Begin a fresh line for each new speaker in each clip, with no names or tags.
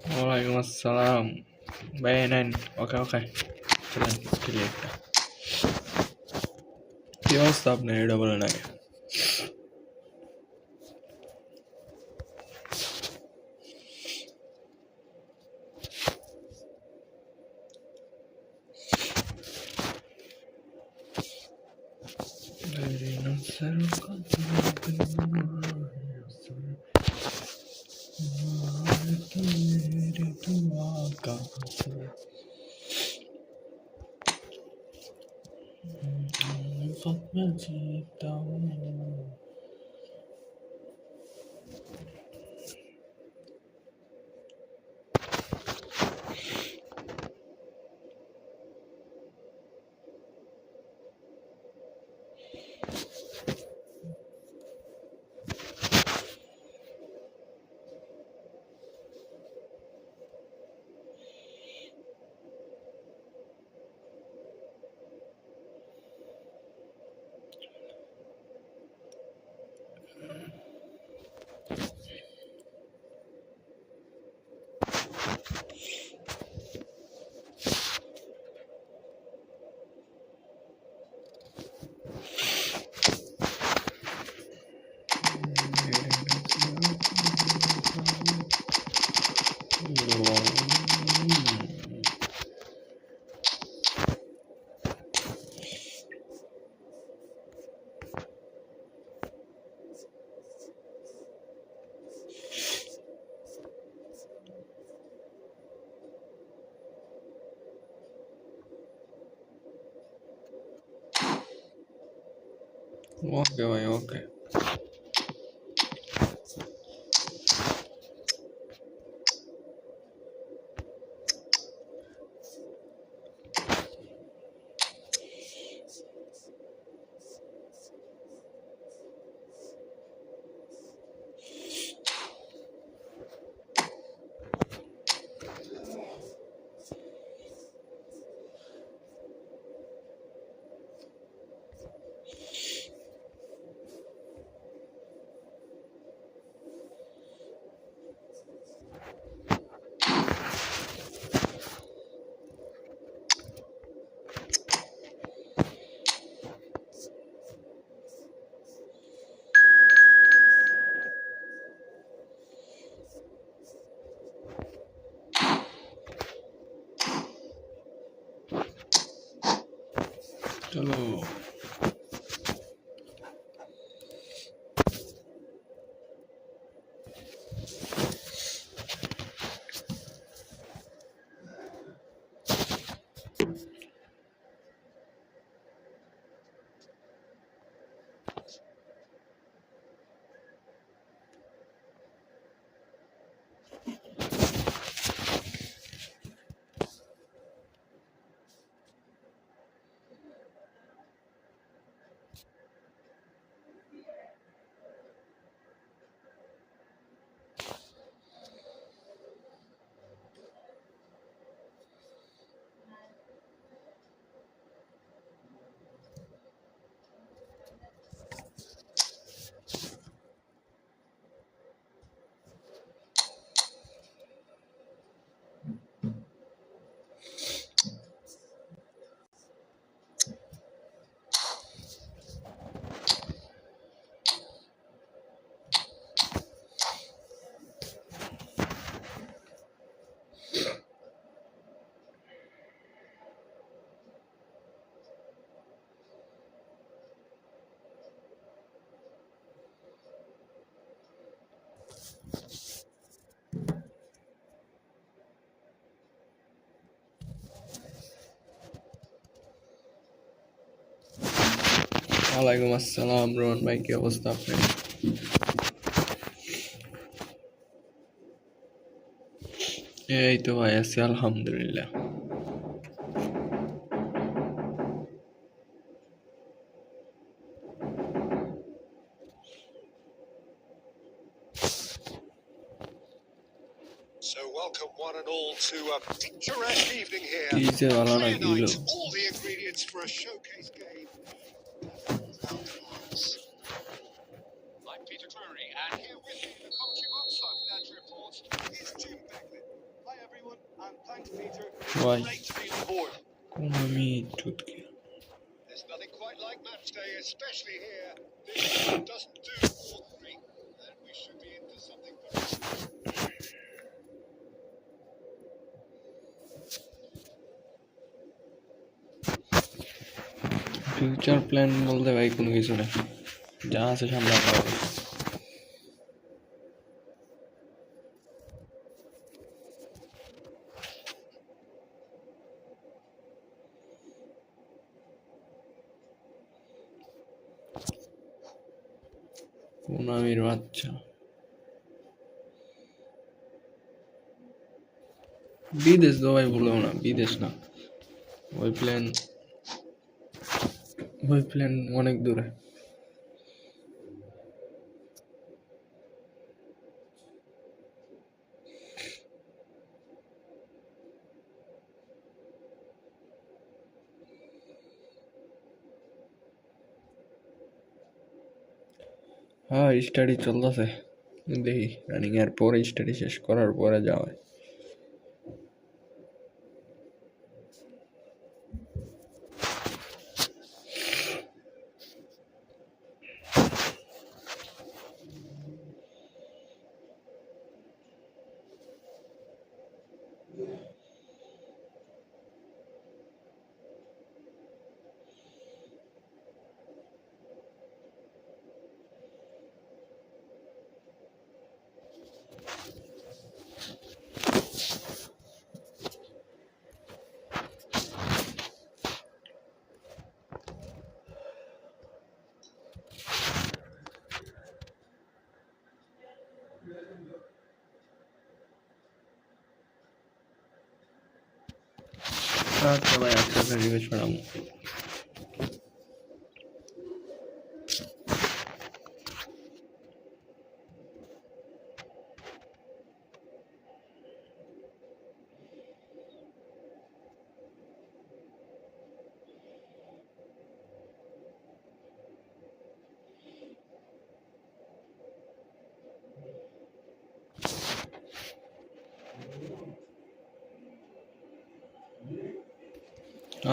Waalaikumsalam. Bayanan. Okay. Jalan clear. Kiosk stop नहीं double नहीं. Okay भाई okay. चलो. Waalaikumsalam Ron भाई क्या अवस्था आपने? এই তো ভাই আছি আলহামদুলিল্লাহ.
So welcome one and all to a picturesque evening here.
কিসে ভালো না
Clear
গিলো.
night, all the ingredients for a showcase game. I'm Peter Drury, and here with me in the commentary box, I'm glad to report, is Jim Beglin. And thanks, Peter.
Why?
Great to be on board.
কোন আমি চুত গেল
There's nothing quite like match day, especially here. This doesn't do all three, and we should be into something very special.
Future plan বলতে ভাই কোনো কিছু নেই, যা আছে সামনে আপাতত। কোন আমির বাচ্চা, বিদেশ তো ভাই বলবো না, বিদেশ না, ওই প্ল্যান অনেক দূরে। হ্যাঁ স্টাডি চলতেছে, দেখি রানিং এর পরে স্টাডি শেষ করার পরে যাওয়া। আচ্ছা ভাই, আজকে রিভেজ পড়াবো।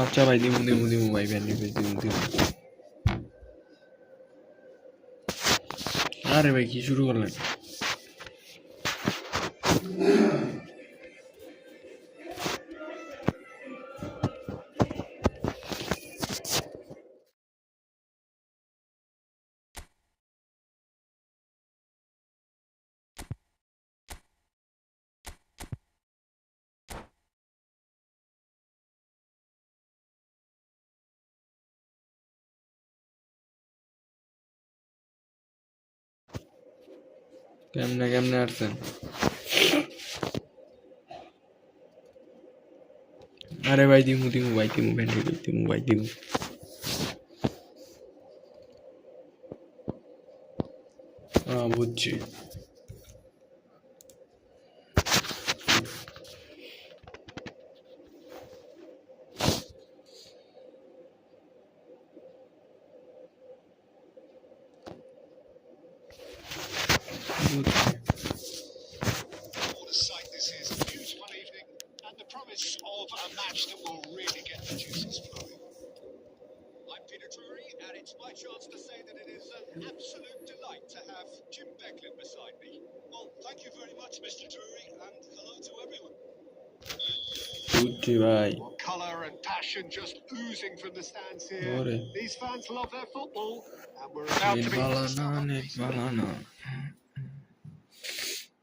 আচ্ছা ভাই, দিমু ভাই, ভ্যান রিভেজ দিমু। আরে ভাই কি শুরু করলেন? কেমনে আসছেন? আরে ভাই দিমু ভাই, ভ্যান রিভেজ দিমু। বুঝছি।
What a sight this is. A beautiful evening and the promise of a match that will really get the juices flowing. I'm Peter Drury, and it's my chance to say that it is an absolute delight to have Jim Becklin beside me. Well, thank you very much, Mr. Drury, and hello to everyone.
বুঝছি ভাই।
What colour and passion just oozing from the stands here.
ওরে
These fans love their football, and we're about to be
নেট বালানা।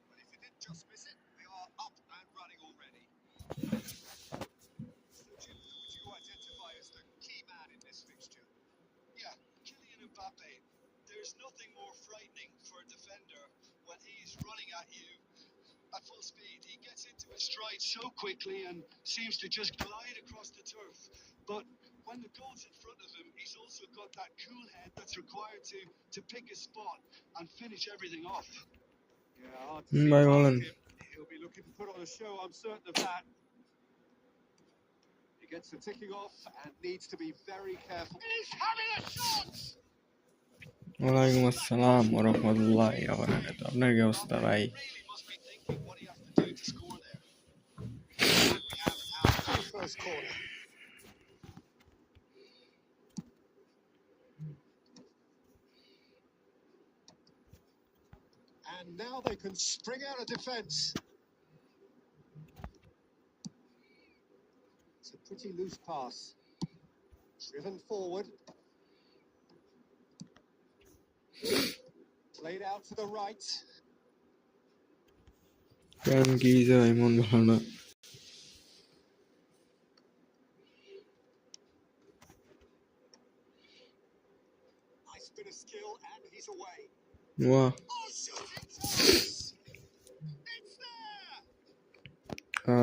But if you didn't just miss it, we are up and running already. So, Jim, who would you identify as the key man in this fixture? Yeah, Kylian Mbappe. There's nothing more frightening for a defender when he's running at you at full speed. He gets into his stride so quickly and seems to just glide across the turf. But when the goal's in front of him, he's also got that cool head that's required to pick his spot and finish everything off. Yeah, hard to see
ভাই
past
বলেন।
him. He'll be looking to put on a show, I'm certain of that. He gets the ticking off and needs to be very careful. He's having a shot!
ওয়ালাইকুম আসসালাম ওয়া রাহমাতুল্লাহি ওয়া বারাকাতুহু। আপনার কি অবস্থা ভাই?
Really must be thinking what he has to do to score there. first corner. And now they can spring out of defence. It's a pretty loose pass. Driven forward. Played out to the right.
কেন কি যায় এমন ভালো না
Nice bit of skill and he's away.
ওয়া
Oh, shooting chance! It's there!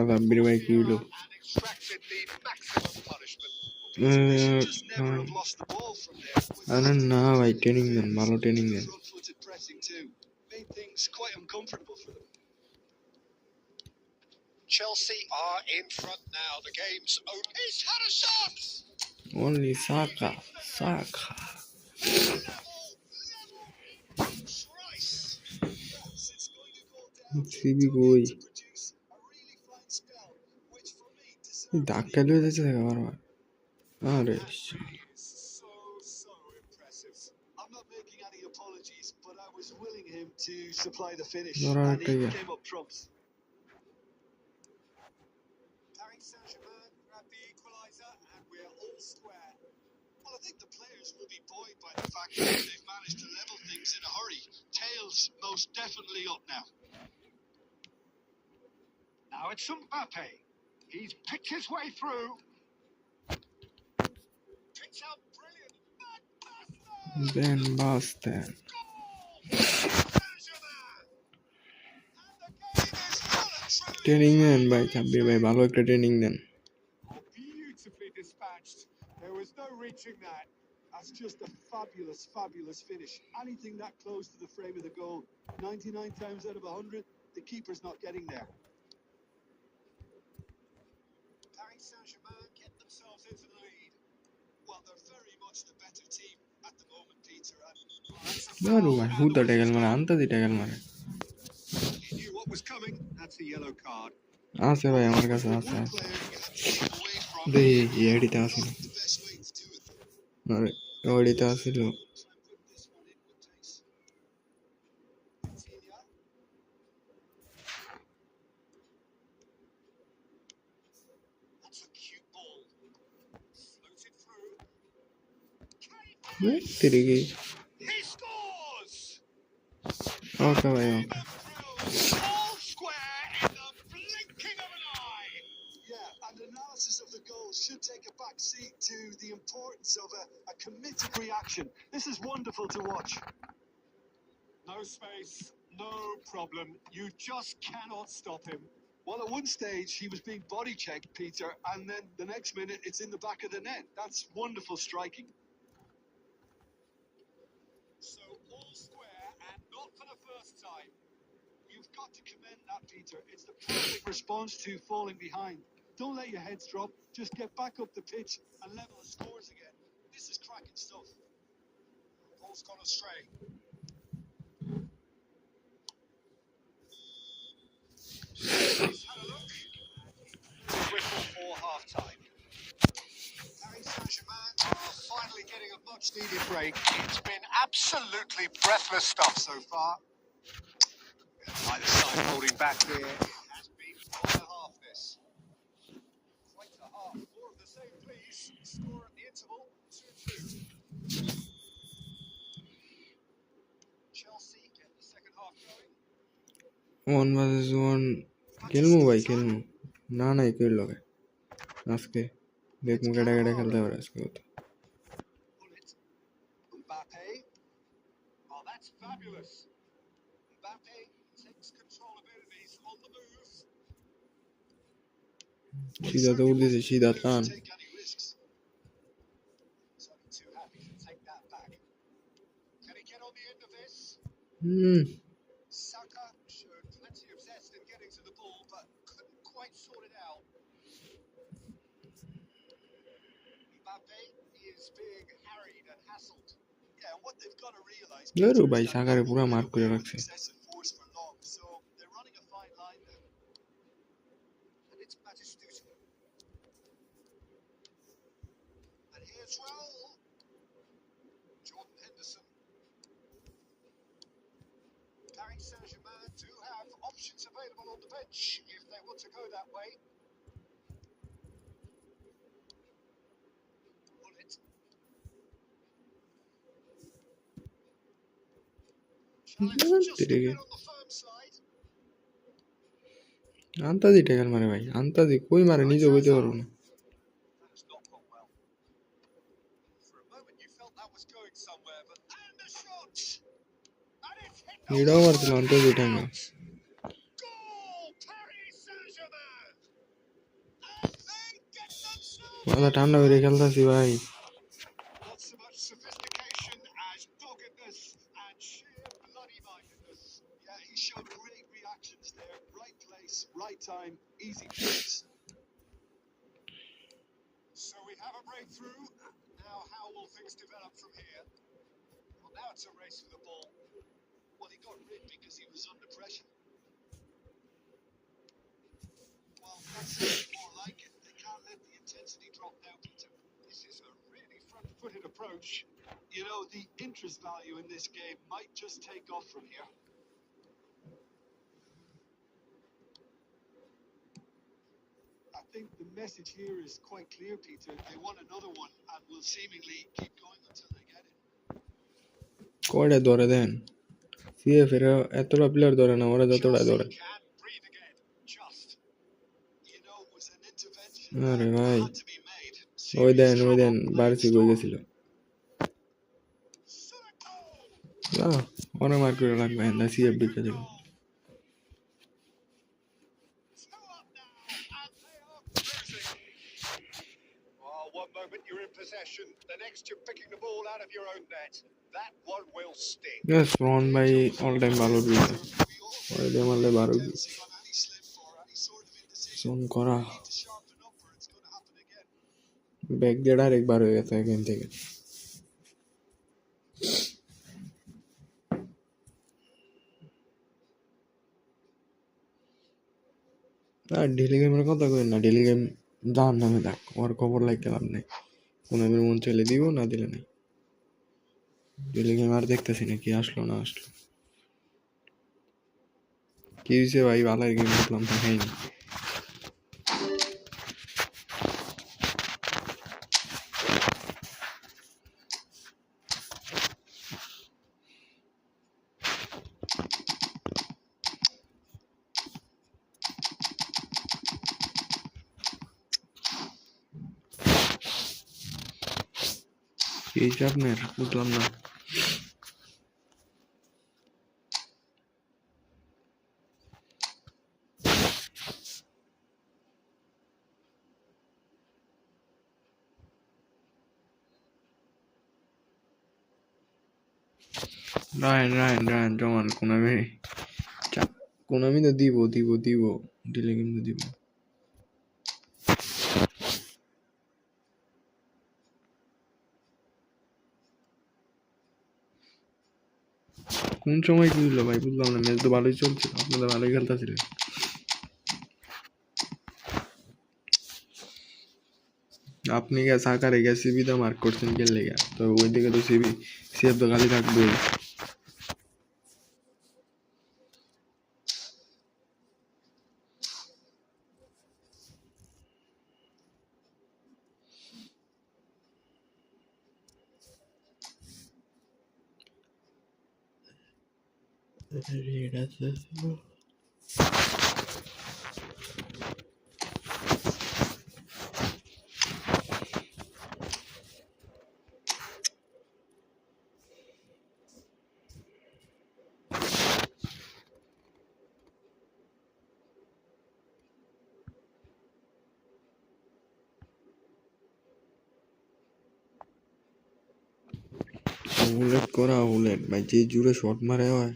Sabbir ভাই কি হলো
And extracted the maximum punishment. They should just never have lost the ball from there.
আরে না ভাই ট্রেনিং দেন ভালো training then
Front-footed pressing too. Made things quite uncomfortable for them. Chelsea are in front now. The game's over. He's had a shot!
only Saka
Christ! It's going to go down
সিবি কই
to produce a really fine spell, which for me deserves
ধাক্কা লয়ে যাচ্ছে দেখা বারবার আরে
so impressive. I'm not making any apologies, but I was willing him to supply the finish, and he came up trumps. Paris Saint-Germain grabbed the equaliser, and we're all square. Well, I think the players will be buoyed by the fact that they've managed to level things in a hurry. Tails most definitely up now. Now it's Mbappe. He's picked his way through. Picks out brilliant.
Ben Basten training দেন ভাই সাব্বির ভাই ভালো একটা training দেন
Beautifully dispatched. There was no reaching that. That's just a fabulous finish. Anything that close to the frame of the goal, 99 times out of 100, the keeper's not getting there. Paris Saint-Germain get themselves into the lead. Well, they're very much the better team at the moment, Peter.
দারু ভাই হুদা টাইগাল মারে আন্তাজি টাইগাল মারে
He knew what was coming. That's a yellow card.
আছে ভাই আমার কাছে আছে দেখি এডিতে আসিল আরে এডিতে আসিল তিরিগি
He scores!
ওকে ভাই ওকে
All square in the blinking of an eye. Yeah, and analysis of the goal should take a back seat to the importance of a committed reaction. This is wonderful to watch. No space, no problem. You just cannot stop him. Well, at one stage he was being body checked, Peter, and then the next minute it's in the back of the net. That's wonderful striking. So all square, and not for the first time. You've got to commend that, Peter. It's the perfect response to falling behind. Don't let your heads drop. Just get back up the pitch and level the scores again. This is cracking stuff. Ball's gone astray. He's had a look. Whistle for half-time. Paris Saint-Germain are finally getting a much-needed break. It's been absolutely breathless stuff so far. Either side holding back here. It has been quite a half, this. Quite a half. More of the same, please. Score at the interval, 2-2. Chelsea get the second half going.
1 versus 1 খেলমু ভাই খেলমু না নাই কই লগে আজকে দেখমু কেডা কেডা খেলতে পারে আজকে তো
Mbappe. Oh, that's fabulous. Mbappe takes control of enemies on the move.
সিধা দৌড় দিছে সিধা টান
Take any risks. He's only too happy to take that back. Can he get on the end of this? Saka showed plenty of zest in getting to the ball, but couldn't quite sort it out. Mbappe is being harried and hassled. Yeah, and what they've got to realize
দারু ভাই সাকারে পুরা mark করে রাখছে
excessive force for long, so they're running a fine line there. And it's Batistuta. Here's Raul. Jordan Henderson. Paris Saint-Germain do have options available on the bench if they want to go that way. Bullet. Challenge just a bit on the firm side.
আন্তাজি টেকার মারে ভাই, আন্তাজি কই মারে নিজে বইতে পারবো না।
That has not gone well. For a moment you felt that was going somewhere, but and the shot. And it's hit the
এটাও মারছিল আন্তাজি টেকা।
goal! Paris Saint-Germain. And they get themselves.
মাথা ঠান্ডা করে খেলতেছি ভাই।
Not so much sophistication as doggedness and sheer bloody-mindedness. Yeah, he showed great reactions there. Right place, right time, easy points. So we have a breakthrough. Now how will things develop from here? Well, now it's a race for the ball. Well, he got rid because he was under pressure. Well, that sounds more like it. They can't let the intensity drop now, Peter. This is a really front-footed approach. You know, the interest value in this game might just take off from here. I think the message here is quite clear, Peter. They want another one and will seemingly keep going until they get it.
কয়টা ধরে দেন CF এর এতটা player ধরে না, ওরা যতটা ধরে।
Can't breathe again. Just. You know, it was an intervention
আরে
that
ভাই
had to be made.
ওই
Serious
দেন
trouble.
বার্সি কই গেছিল। না ওরা মার করে লাগবে না, সিএফ ঢুকে যাবে।
One moment you're in possession, the next you're picking the ball out of your own net. That one will sting.
Yes, Ron ভাই অল টাইম ভালো দিয়েছে, ওই দিয়ে মারলে 12 কি ফোন করা ব্যাক দিয়ে ডাইরেক্ট বার হয়ে গেছে গেম থেকে। আর ডেলি গেমের কথা কই না, ডেলি গেম জাহান নামে থাক, ওর খবর লাগতে লাভ নেই। কোনো আমি মন চাইলে দিব, না দিলে নেই। ডেলি গেম আর দেখতেছি না কি আসলো না আসলো। কি হয়েছে ভাই, ভালো গেম দেখলাম দেখাইনি। এই যে আপনার বুঝলাম না। রায়ন জমান কোনামি তো দিব দিলে কিন্তু দিব। কোন সময় কি হলো ভাই বুঝলাম না, ম্যাচ তো ভালোই চলছিল, আপনারা ভালোই খেলতেছিলেন। আপনি সাকারে গিয়ে সিবিটা মার্ক করছেন খেললে গিয়া, তো ওই দিকে তো সিএফ তো খালি থাকবোই। বুলেট ভাই, যে জুড়ে শট মারে হয়।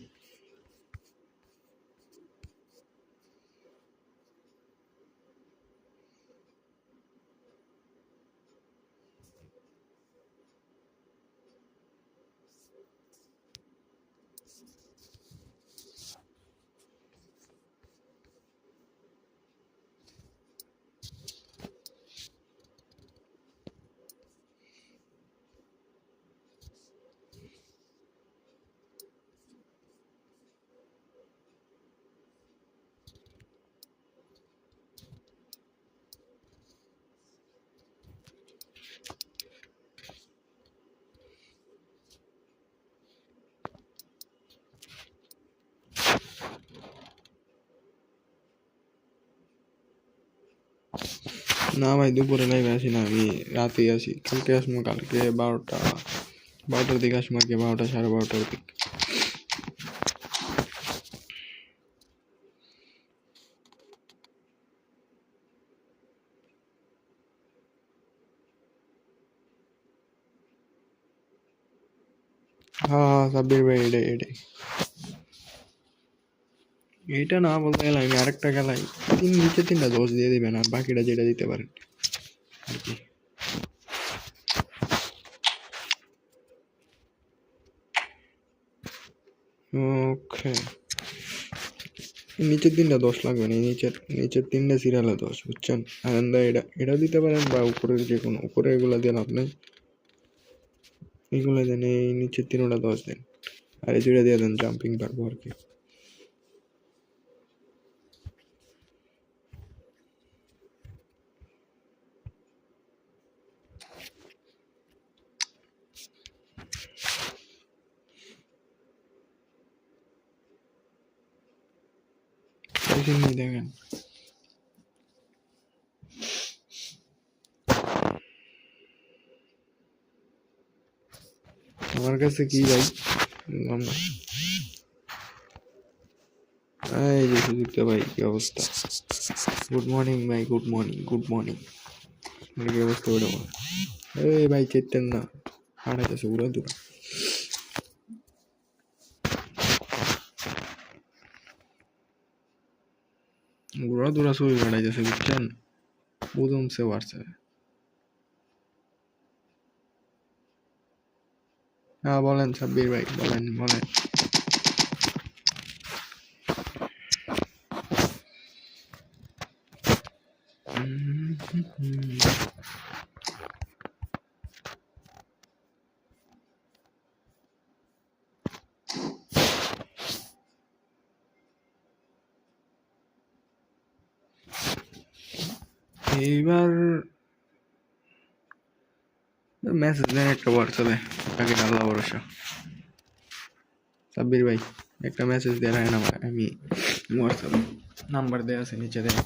না ভাই দুপুরে লাইভে আসি না, আমি রাতেই আসি। কালকে আসবো, কালকে 12টার দিকে আসবো আর কি, 12টা 12:30টার দিকে। হ্যাঁ সাব্বির ভাই, এটাই এইটা না বলতে গেলে আমি আরেকটা খেলাই নিচে 3টা দোষ দিয়ে দিবেন, আর বাকিটা যেটা দিতে পারেন আর কি। ওকে, নিচের 3টা দোষ লাগবে না, নিচের 3টা সিরিয়ালে দোষ, বুঝছেন? আর এটা দিতে পারেন, বা উপরের যে কোনো, উপরে এগুলা দিয়ে লাভ নেই, এগুলো দেন, এই নিচের 3টা দোষ দেন, আর এই 2টা দিয়ে দেন জাম্পিং পারবো আর কি। দেখেন আমার কাছে কি ভাই, বুঝলাম না। এই যে সুযুক্ত ভাই, কি অবস্থা? গুড মর্নিং ভাই, গুড মর্নিং, গুড মর্নিং। কি অবস্থা ওটা বল? এই ভাই চেতেন না, হাঁটাইতেছে উড়া দুরা, উড়া দুরা ছবি হাঁটাইতেছে, বুঝছেন? বুঝুমছে হোয়াটসঅ্যাপে। হ্যাঁ বলেন সাব্বির ভাই, বলেন বলেন। এইবার মেসেজ দেন একটা হোয়াটসঅ্যাপে, তাকে আল্লাহ ভরসা। সাব্বির ভাই একটা মেসেজ দেন হয় না, আমি হোয়াটসঅ্যাপে নাম্বার দেওয়া আছে নিচে দেন।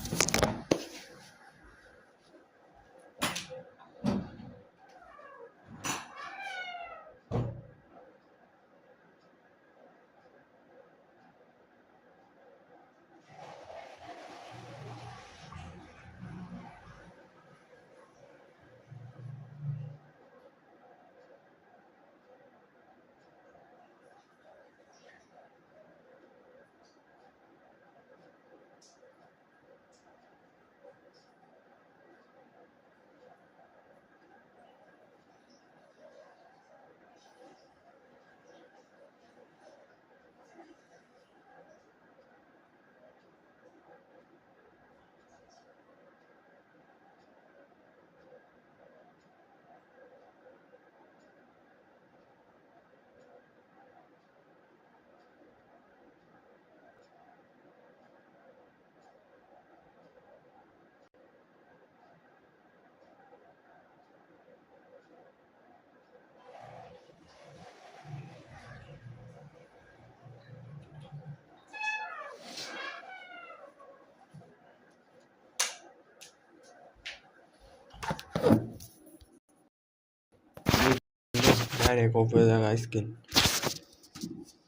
ডাইরেক্ট অফ হয়ে যাবে স্ক্রিন,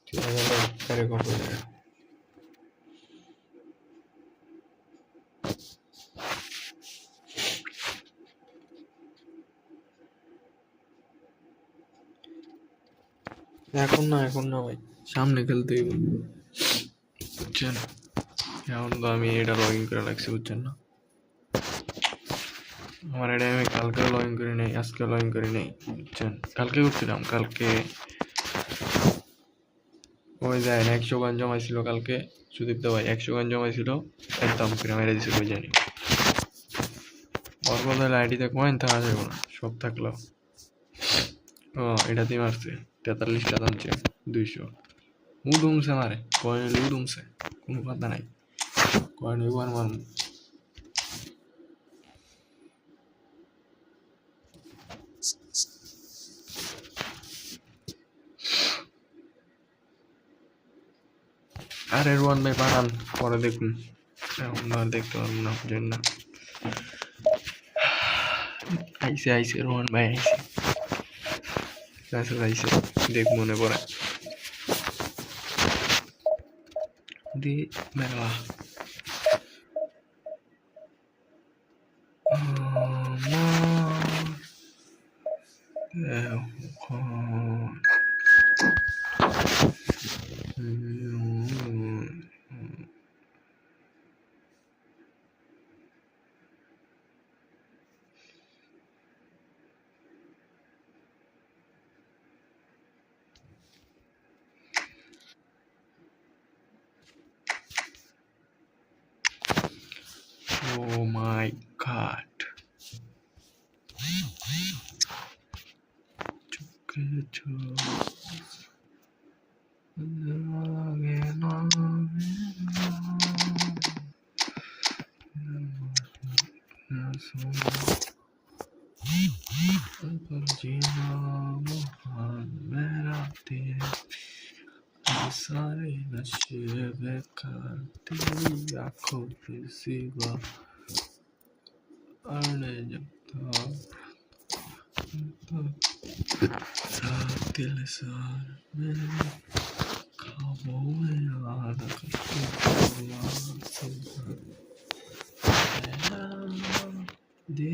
ঠিক আছে? ডাইরেক্ট অফ হয়ে যাবে। এখন না ভাই, সামনে খেলতেই বলবো, বুঝছেন? এখন তো আমি এটা লগ ইন করে রাখছি, বুঝছেন না? আমার এটা আমি কালকে লগ ইন করি নাই, আজকে লগ ইন করি নাই, বুঝছেন? কালকে করছিলাম, কালকে ওই যায় 100 গান জমাইছিল কালকে, সুদীপ্ত ভাই 100 গান জমাইছিল, একদম করে মেরে দিছিল, ওই জানি ওর বদলে আইডিতে কয়েন থাকা যাবে না, সব থাকলো। ও এটাতেই মারছে 43টা দামছে 200, উদুমছে মারে কয়েন, উদুমছে, কোনো কথা নাই, কয়েন এবার মারমু। আরে রোয়ান ভাই পাঠান, পরে দেখুন, এখন আর দেখতে পারবো না, বুঝেন না? আইসে রোহন ভাই আইসে মেসেজ আইসে দেখ মনে পড়ে দি মেলা Oh my god. सारे नशे बेकार तेरी आंखों के सिवा अड़े जब तक दिल सार मेरे ख्वाबों में याद करके दे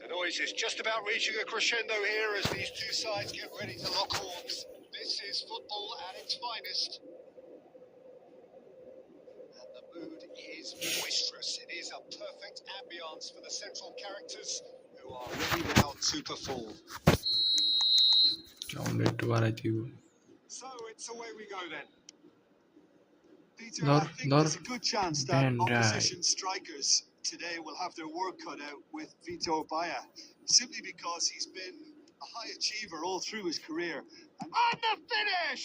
The noise is just about reaching a crescendo here as these two sides get ready to lock horns. This is football at its finest. And the mood is boisterous. It is a perfect ambience for the central characters who are ready now to perform. So it's away we go then. Peter, I think there's a good chance that opposition strikers today will have their work cut out with Vitor Baia, simply because he's been a high achiever all through his career. And the finish!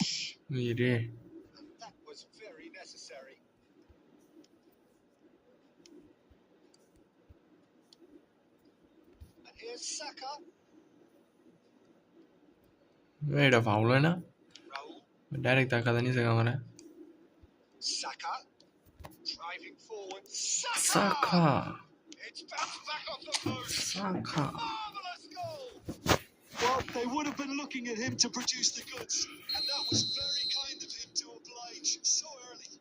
That was very necessary. And here's Saka.
Wait a foul, na?
Raul.
Direct takada nahi saka mara.
Saka. Driving forward.
Saka.
It's bounced back off the post.
Saka.
Marvelous goal. Well, they would have been looking at him to produce the goods, and that was very kind of him to oblige so early.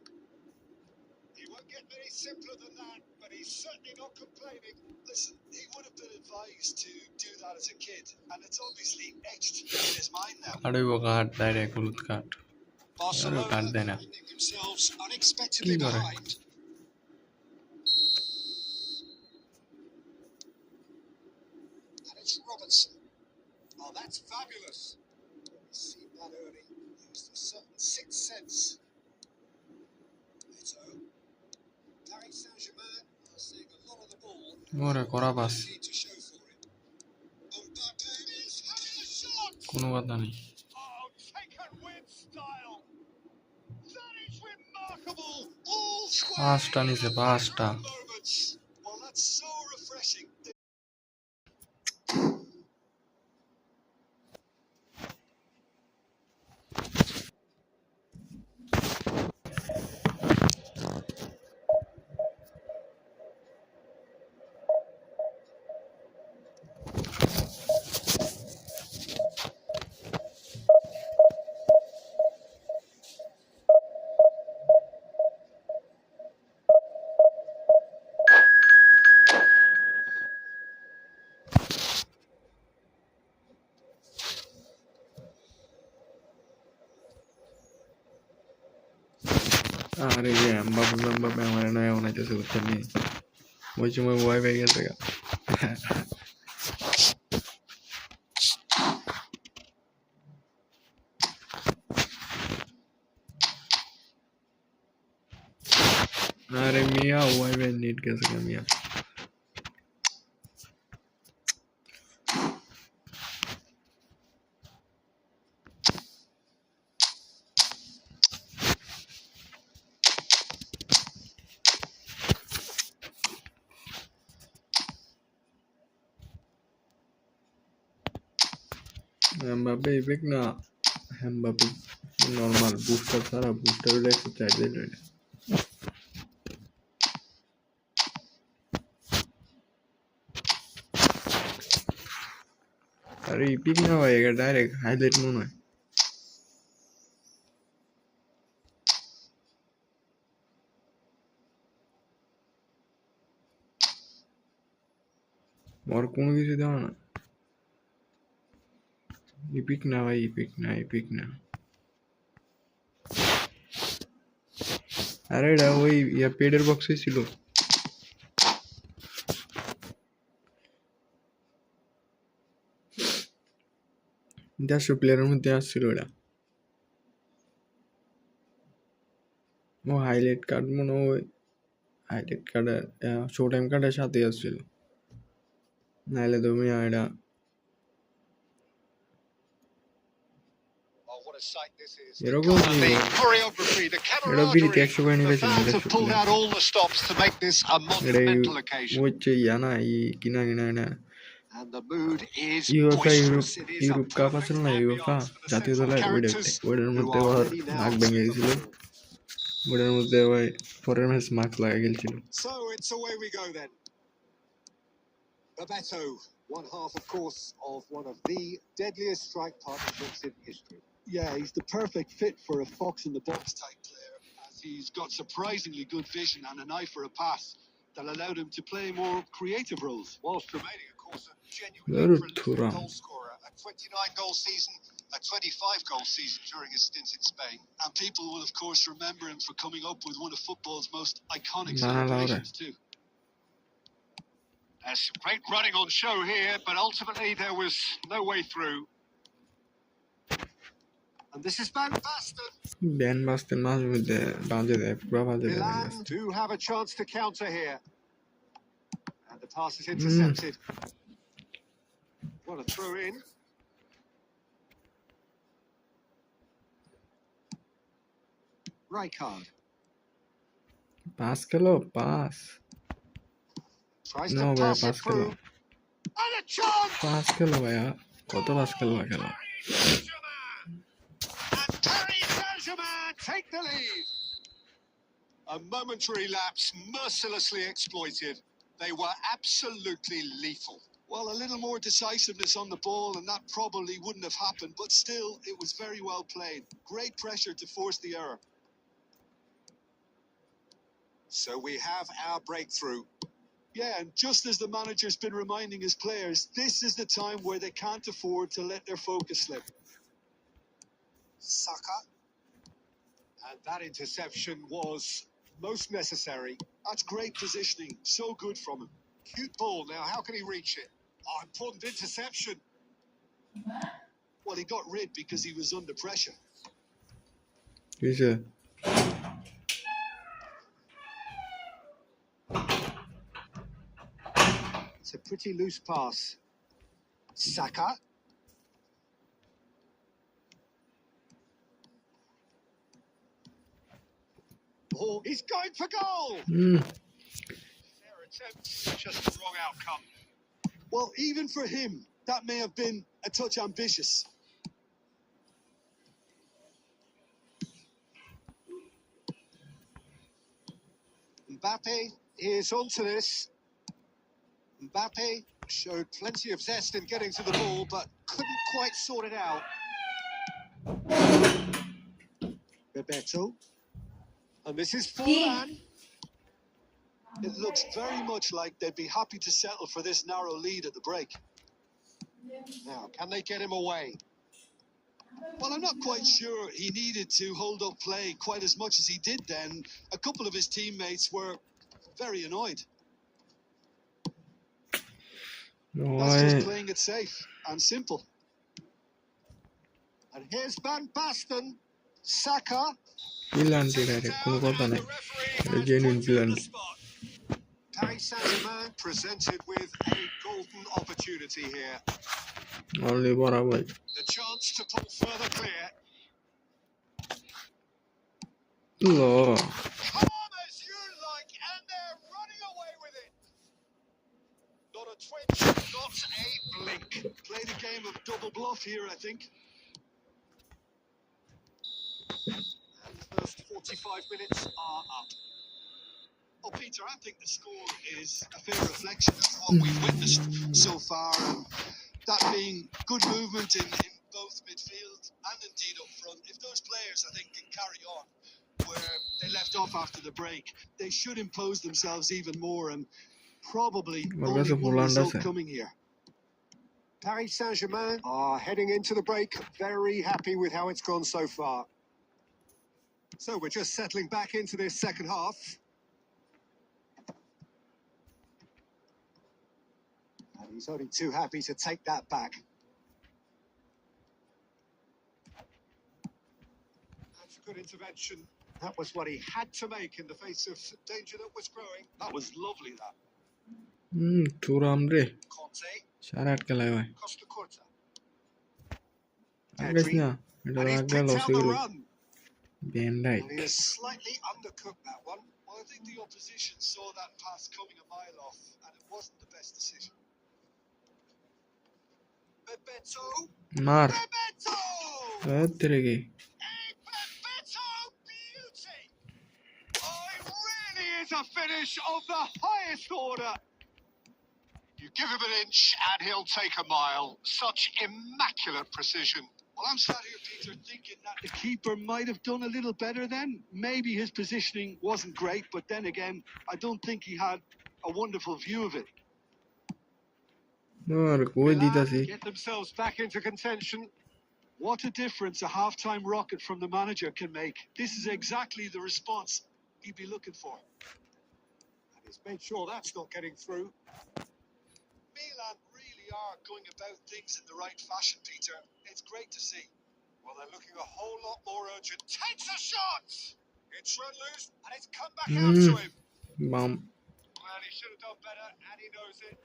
He won't get any simpler than that, but he's certainly not complaining. Listen, he would have been advised to do that as a kid, and it's obviously etched in his mind now.
Direct hulut card.
Barcelona finding themselves unexpectedly behind. And it's Robertson. Oh, that's fabulous. We've seen that early. Used a certain sixth sense. Ito. Paris Saint-Germain are seeing a lot of the ball.
More korabas.
Need to show for it. Mbappe is having a shot.
Kono কথা নেই.
Oh, taken with style. That is remarkable. All square.
Pasta নিছে pasta.
Moments. Well, that's so refreshing.
আরে যে Mbappe আমার নয়া বানাইতেছে বুঝছেন নি ওই সময় ভয় পেয়ে গেছে গা আরে মিয়া ভয় পেয়ে নিট গেছে গা মিয়া এমবাপে ইপিক না এমবাপে নর্মাল বুস্টার ছাড়া বুস্টার হলে 104 দিন রইল আরে ইপিক না ভাই এটা ডাইরেক্ট হাইলাইট মনে হয় और কোনো কিছু দেওয়া না ইপিক না ভাই ইপিক না আরে এটা ওই ইয়া পেডের বক্সে ছিল 150 প্লেয়ারের মধ্যে আসছিল এটা ও হাইলাইট কার্ড মনে হয় হাইলাইট কার্ডের শো টাইম কার্ডের সাথে আসছিল নাইলে তুমি এটা এরকম এটা বিড়িতে 100 করে নিয়েছিলাম এটা হচ্ছে ইয়া না কিনা এটা ইউএফা ইউরোপ কাপ আছে না ইউএফা জাতীয় দলের ওইটার মধ্যে ওর নাক ভেঙে গেছিল ওইটার মধ্যে ওই পরের ম্যাচ মার্কস লাগা গেছিল
Bebeto, one half, of course, of one of the deadliest strike partnerships in history. Yeah, he's the perfect fit for a fox in the box type player, as he's got surprisingly good vision and an eye for a pass that allowed him to play more creative roles, whilst remaining, of course, a genuinely prolific goal scorer. A 29-goal season, a 25-goal season during his stint in Spain. And people will, of course, remember him for coming up with one of football's most iconic celebrations, too. There's some great running on show here, but ultimately there was no way through. And this is Van Basten.
Van Basten match with the
Milan do have a chance to counter here. And the pass is intercepted. What a throw in. Rijkaard.
Pass kelo, pass.
Tries to pass it through. And a chance!
Pass kelo bhaiya. Koto pass kelo khela.
And Paris Saint-Germain take the lead. A momentary lapse mercilessly exploited. They were absolutely lethal. Well, a little more decisiveness on the ball and that probably wouldn't have happened, but still, it was very well played. Great pressure to force the error. So we have our breakthrough. Yeah, and just as the manager's been reminding his players, this is the time where they can't afford to let their focus slip. Saka. And that interception was most necessary. That's great positioning. So good from him. Cute ball. Now, how can he reach it? Oh, important interception. Well, he got rid because he was under pressure.
He's a
It's a pretty loose pass. Saka. Oh, he's going for goal. Their attempts, just the wrong outcome. Well, even for him, that may have been a touch ambitious. Mbappe is onto this. Mbappe showed plenty of zest in getting to the ball, but couldn't quite sort it out. Bebeto. And this is Forlan. It looks very much like they'd be happy to settle for this narrow lead at the break. Now, can they get him away? Well, I'm not quite sure he needed to hold up play quite as much as he did then. A couple of his teammates were very annoyed. That's just playing it safe and simple. And here's Van Basten. Saka.
Pilanti direct, কোনো কথা নাই genuine Pilanti.
Paris Saint-Germain presented with a golden opportunity here.
Only বরাবর
The chance to pull further clear. Calm as you like, and they're running away with it. Not a twitch, not a blink. Played a game of double bluff here, I think. And the first 45 minutes are up. Oh, Peter, I think the score is a fair reflection of what we've witnessed so far. That being good movement in both midfield and indeed up front. If those players, I think, can carry on where they left off after the break, they should impose themselves even more and probably only one result coming here. Paris Saint-Germain are heading into the break very happy with how it's gone so far. So we're just settling back into this second half. And he's only too happy to take that back. That's a good intervention. That was what he had to make in the face of danger that was growing. That was lovely, that.
Turam re.
Conte.
Sharat kelai bhai.
Costa Curta.
Agnes na.
And he's picked out the run.
Ben right.
And he has slightly undercooked that one. Well, I think the opposition saw that pass coming a mile off, and it wasn't the best decision. Bebeto.
Mar.
Bebeto!
Terege.
A Bebeto beauty! Oh, it really is a finish of the highest order. You give him an inch and he'll take a mile. Such immaculate precision. Well, I'm sat here, Peter, thinking that the keeper might have done a little better then. Maybe his positioning wasn't great, but then again, I don't think he had a wonderful view of it. Get themselves back into contention. What a difference a half-time rocket from the manager can make. This is exactly the response he'd be looking for. And he's made sure that's not getting through. Milan really are going about things in the right fashion, Peter. It's great to see. Well, they're looking a whole lot more urgent. Takes a shot! It's run loose, and it's come back out to him.
Bam.
Well, he should have done better, and he knows it.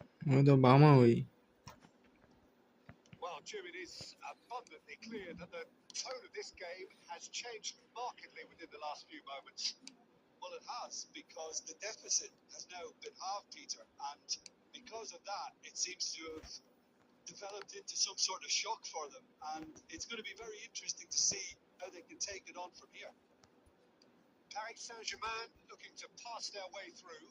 Well, Jim, it is abundantly clear that the tone of this game has changed markedly within the last few moments. Well, it has, because the deficit has now been halved, Peter, and because of that, it seems to have developed into some sort of shock for them, and it's going to be very interesting to see how they can take it on from here. Paris Saint-Germain looking to pass their way through.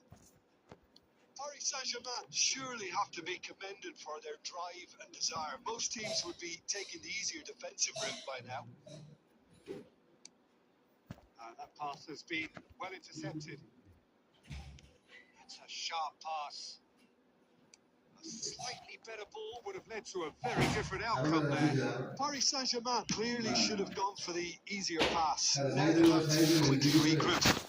Paris Saint-Germain surely have to be commended for their drive and desire. Most teams would be taking the easier defensive route by now. That pass has been well intercepted. That's a sharp pass. A slightly better ball would have led to a very different outcome there. Paris Saint-Germain clearly should have gone for the easier pass. Now they've had to quickly regroup.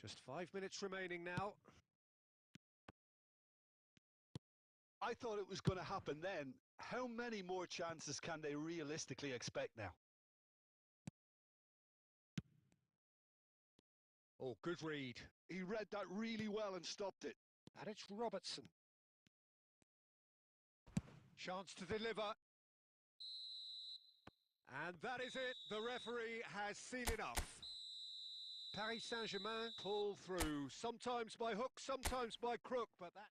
Just 5 minutes remaining now. I thought it was going to happen then. How many more chances can they realistically expect now? Oh, good read. He read that really well and stopped it. And it's Robertson. Chance to deliver. And that is it. The referee has seen enough. Paris Saint-Germain pull through, sometimes by hook, sometimes by crook, but that...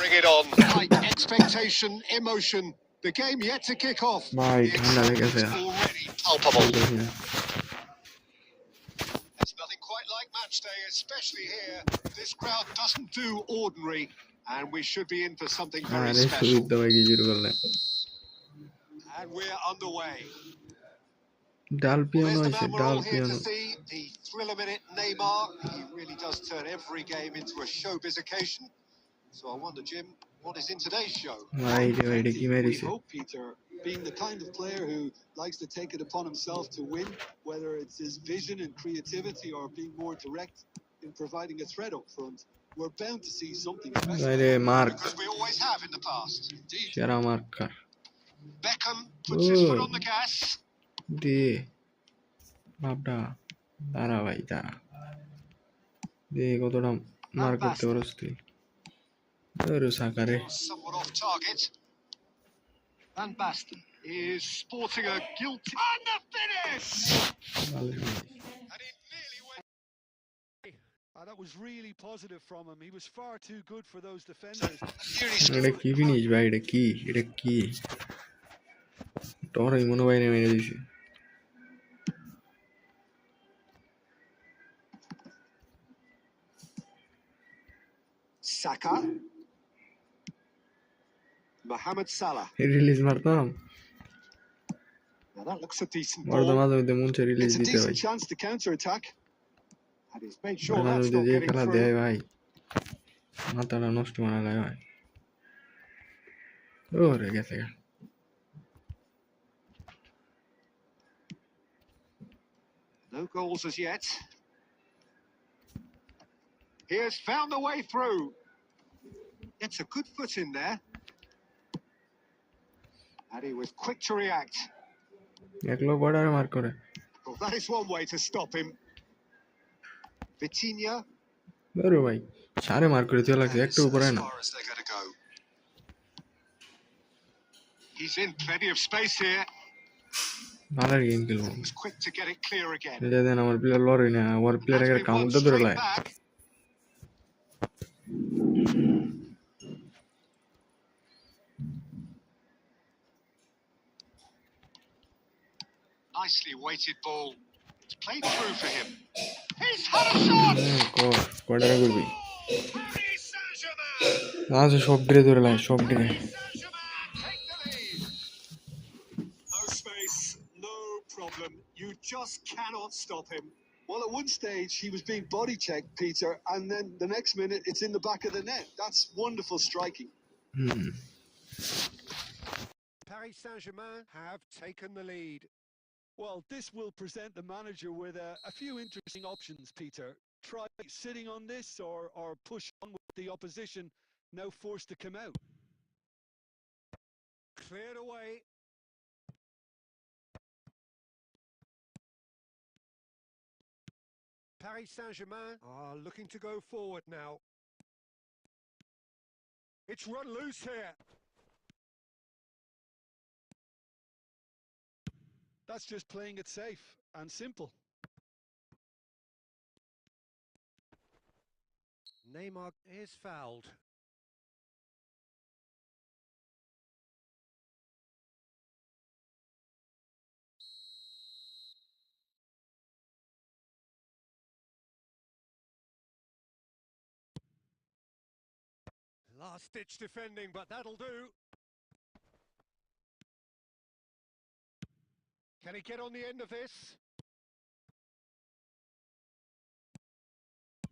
bring it on. Right, expectation, emotion. The game yet to kick off.
ভাই
The
ঠান্ডা লেগেছে
excitement's already palpable.
বলতেছি না।
It's nothing quite like match day, especially here. This crowd doesn't do ordinary, and we should be in for something very
আরে
special.
সুবিধা ভাই কি শুরু করলেন
And we're underway.
ডাল
Well,
পিয়ানো
there's the
আছে
man we're
ডাল
all here
piano
to see, the thriller-minute Neymar. He really does turn every game into a showbiz occasion. So I wonder, Jim, what is in today's show?
ভাই রে ভাই রে কি
We
মেরেছে
hope, Peter, being the kind of player who likes to take it upon himself to win, whether it's his vision and creativity or being more direct in providing a threat up front, we're bound to see something special.
ভাই রে mark
Because we always have in the past. Indeed.
সেরা marker
Beckham puts his foot on the gas.
দে বাপটা দাঁড়া ভাই দাঁড়া দে কতটা মার করতে পারস তুই ওরে সাকারে
Somewhat off target. Van Basten is sporting a guilty. And the finish!
ভালো
And it nearly went.
That was really positive from him. He was far too good for those defenders.
এটা কি ফিনিশ ভাই এটা কি তোর মনে ভাই মেরে দিছে
Saka. Mohamed Salah.
রিলিজ মারতাম
Now that looks a decent
মারতাম
ball.
মাঝে মধ্যে মন চাই রিলিজ
It's a
দিতে ভাই
decent chance to counter attack. And he's made sure
মাঝে
that's
মধ্যে
not
যে
getting
খেলা
through.
দেয় ভাই মাথাটা নষ্ট বানা যায় ভাই ওরে গেছে গা
No goals as yet. He has found the way through. It's a good foot in there. And he was quick to react.
একলো বর্ডারে মার করে
Well, that is one way to stop him. Vitinha.
ওরে ভাই সারে মার করে তুই লাগছে একটু উপরে না
As they're going to go. He's in plenty of space here.
ভালো গেম খেলবো
He was quick to get it clear again.
এটা দেন আমার প্লেয়ার লড়ই না ওর প্লেয়ার
That's
এর
been won
কাউন্টার ধরে
straight
lie
back. Nicely weighted ball. It's played through for him. He's had a shot!
কোয়ার্টারে করবি
Paris Saint-Germain!
আচ্ছা সব ড্রে ধরে লাই সব ড্রে
Paris Saint-Germain take the lead. No space, no problem. You just cannot stop him.
Well, at one stage, he was being body checked, Peter, and then the next minute, it's in the back of the net. That's wonderful striking.
Paris Saint-Germain have taken the lead.
Well, this will present the manager with a few interesting options, Peter. Try sitting on this or push on with the opposition, now forced to come out.
Cleared away. Paris Saint-Germain are looking to go forward now. It's run loose here.
That's just playing it safe and simple.
Neymar is fouled. Last-ditch defending, but that'll do. Can he get on the end of this?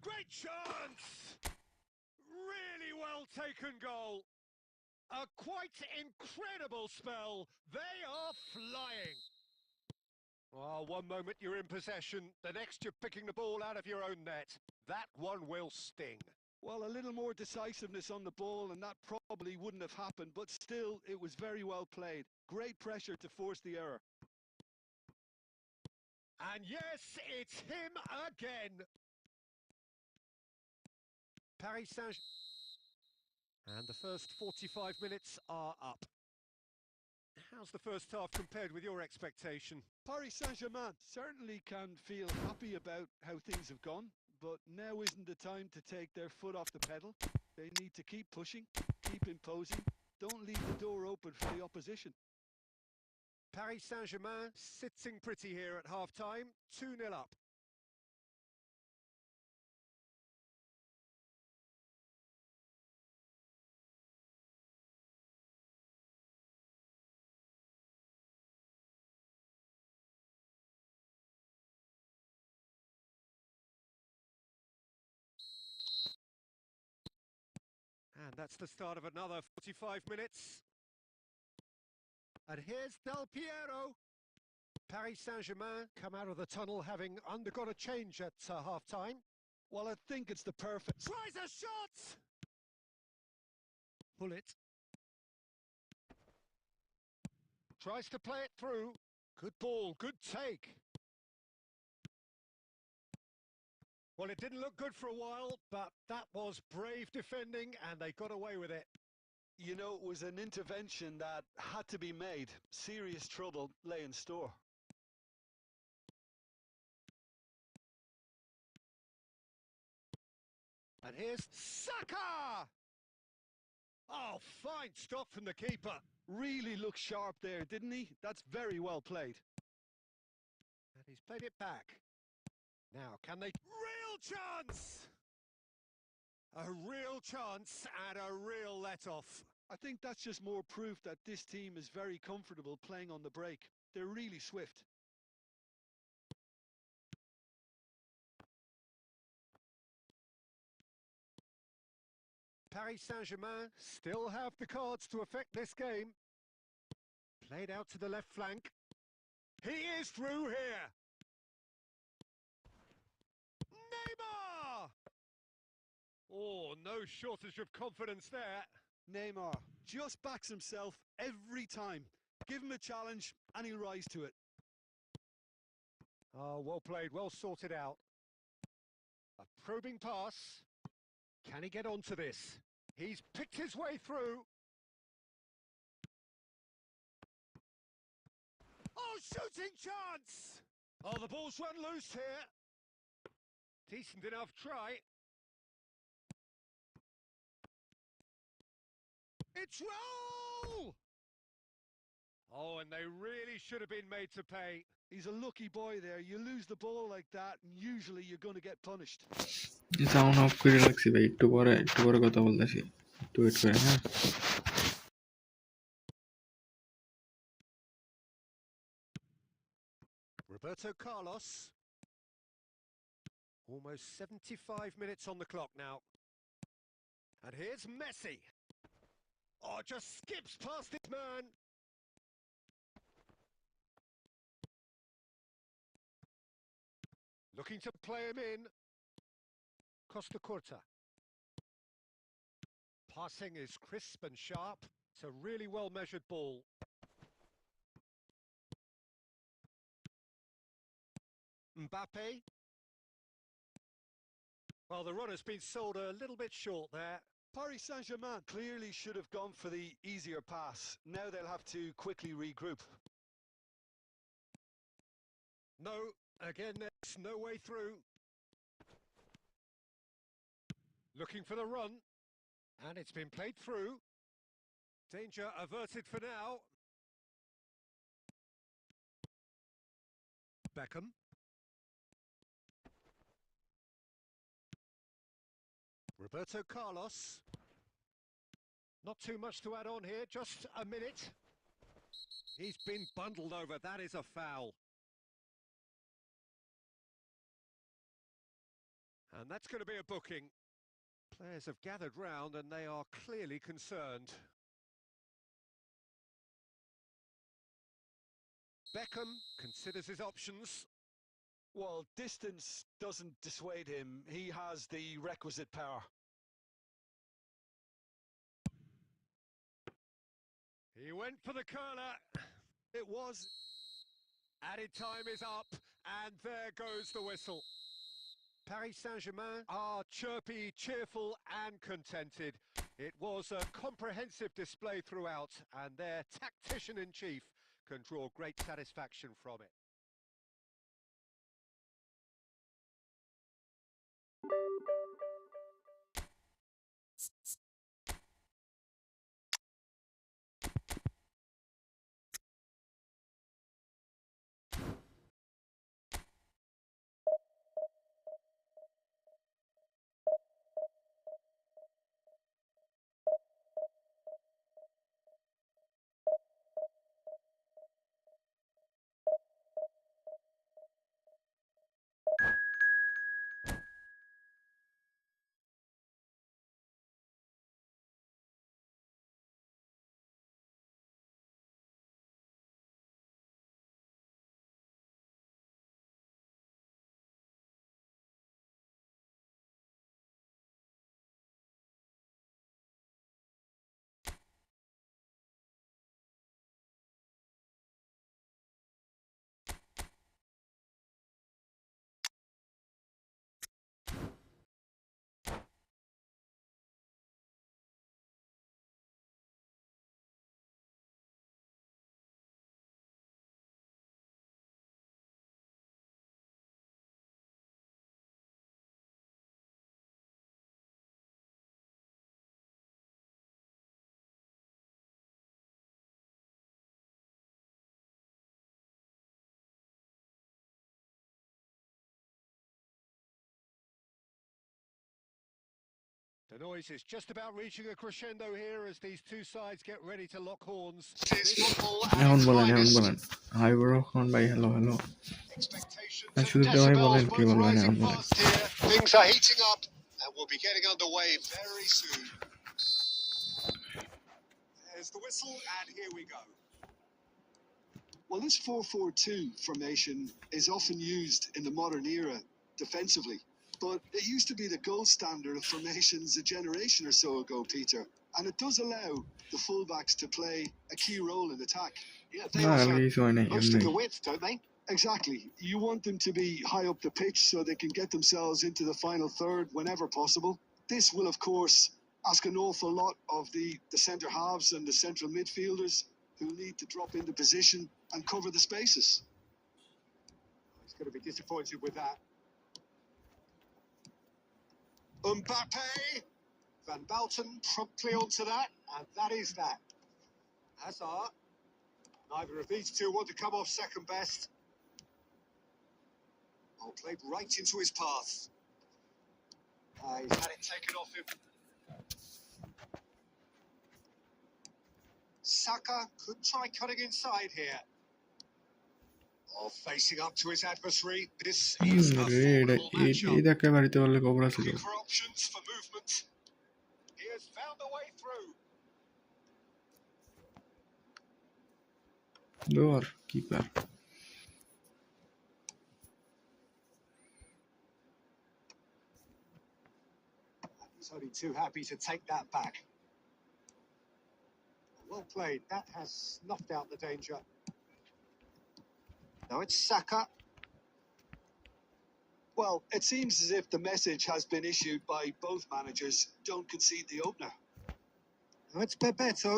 Great chance! Really well taken goal. A quite incredible spell. They are flying. Oh, one moment you're in possession, the next you're picking the ball out of your own net. That one will sting.
Well, a little more decisiveness on the ball, and that probably wouldn't have happened, but still, it was very well played. Great pressure to force the error.
And yes, it's him again. Paris Saint-Germain. And the first 45 minutes are up. How's the first half compared with your expectation?
Paris Saint-Germain certainly can feel happy about how things have gone, but now isn't the time to take their foot off the pedal. They need to keep pushing, keep imposing. Don't leave the door open for the opposition.
Paris Saint-Germain sitting pretty here at half-time, 2-0 up. And that's the start of another 45 minutes. And here's Del Piero. Paris Saint-Germain come out of the tunnel having undergone a change at half-time.
Well, I think it's the perfect...
Tries a shot! Pull it. Tries to play it through. Good ball, good take. Well, it didn't look good for a while, but that was brave defending and they got away with it.
You know, it was an intervention that had to be made. Serious trouble lay in store.
And here's Saka! Oh, fine stop from the keeper.
Really looked sharp there, didn't he? That's very well played.
And he's played it back. Now, can they... Real chance! A real chance and a real let-off.
I think that's just more proof that this team is very comfortable playing on the break. They're really swift.
Paris Saint-Germain still have the cards to affect this game. Played out to the left flank. He is through here. Neymar! Oh, no shortage of confidence there.
Neymar just backs himself every time. Give him a challenge and he'll rise to it.
Oh, well played, well sorted out. A probing pass. Can he get onto this? He's picked his way through. Oh, shooting chance! Oh, the ball's run loose here. Decent enough try. It's roll! Oh, and they really should have been made to pay.
He's a lucky boy there. You lose the ball like that and usually you're going to get punished.
Sound of করে রাখছি ভাই, একটু পরে কথা বলতেছি, একটু wait করে। হ্যাঁ,
Roberto Carlos. Almost 75 minutes on the clock now. And here's Messi. Oh, just skips past his man. Looking to play him in. Costa Curta. Passing is crisp and sharp. It's a really well-measured ball. Mbappe. Well, the run has been sold a little bit short there.
Paris Saint-Germain clearly should have gone for the easier pass. Now they'll have to quickly regroup.
No, again, there's no way through. Looking for the run. And it's been played through. Danger averted for now. Beckham. Roberto Carlos. Not too much to add on here, just a minute. He's been bundled over, that is a foul. And that's going to be a booking. Players have gathered round and they are clearly concerned. Beckham considers his options.
Well, distance doesn't dissuade him. He has the requisite power.
He went for the curler.
It was.
Added time is up, and there goes the whistle. Paris Saint-Germain are chirpy, cheerful and contented. It was a comprehensive display throughout, and their tactician-in-chief can draw great satisfaction from it. The noise is just about reaching a crescendo here as these two sides get ready to lock horns.
This is football at
এখন
its
বলেন
finest.
Hi bro খন ভাই hello hello
Expectations and
শুরুতে ভাই
decibels
বলেন কি
both
বলবেন
rising
এখন বলেন
fast here. Things are heating up and we'll be getting underway very soon. There's the whistle and here we go.
Well, this 4-4-2 formation is often used in the modern era defensively, but it used to be the gold standard of formations a generation or so ago, Peter. And it does allow the fullbacks to play a key role in attack.
Yeah, they
না
offer
আর কিছু হয় নাই
most of
এমনি
the width, don't they?
Exactly. You want them to be high up the pitch so they can get themselves into the final third whenever possible. This will, of course, ask an awful lot of the centre halves and the central midfielders who need to drop into position and cover the spaces.
He's going to be disappointed with that. Mbappe, Van Balten promptly onto that, and that is that. Hazard, neither of these two want to come off second best. Oh, played right into his path. He's had it taken off him. Saka could try cutting inside here. Oh, facing up to his adversary. This is a
red
formidable matchup.
এই দেখে বাড়িতে পারলে কবরা ছিল
Looking for options for movement. He has found a way through.
দৌড় keeper
He's only too happy to take that back. Well played. That has snuffed out the danger. Now it's Saka.
Well, it seems as if the message has been issued by both managers. Don't concede the opener.
Now it's Bebeto.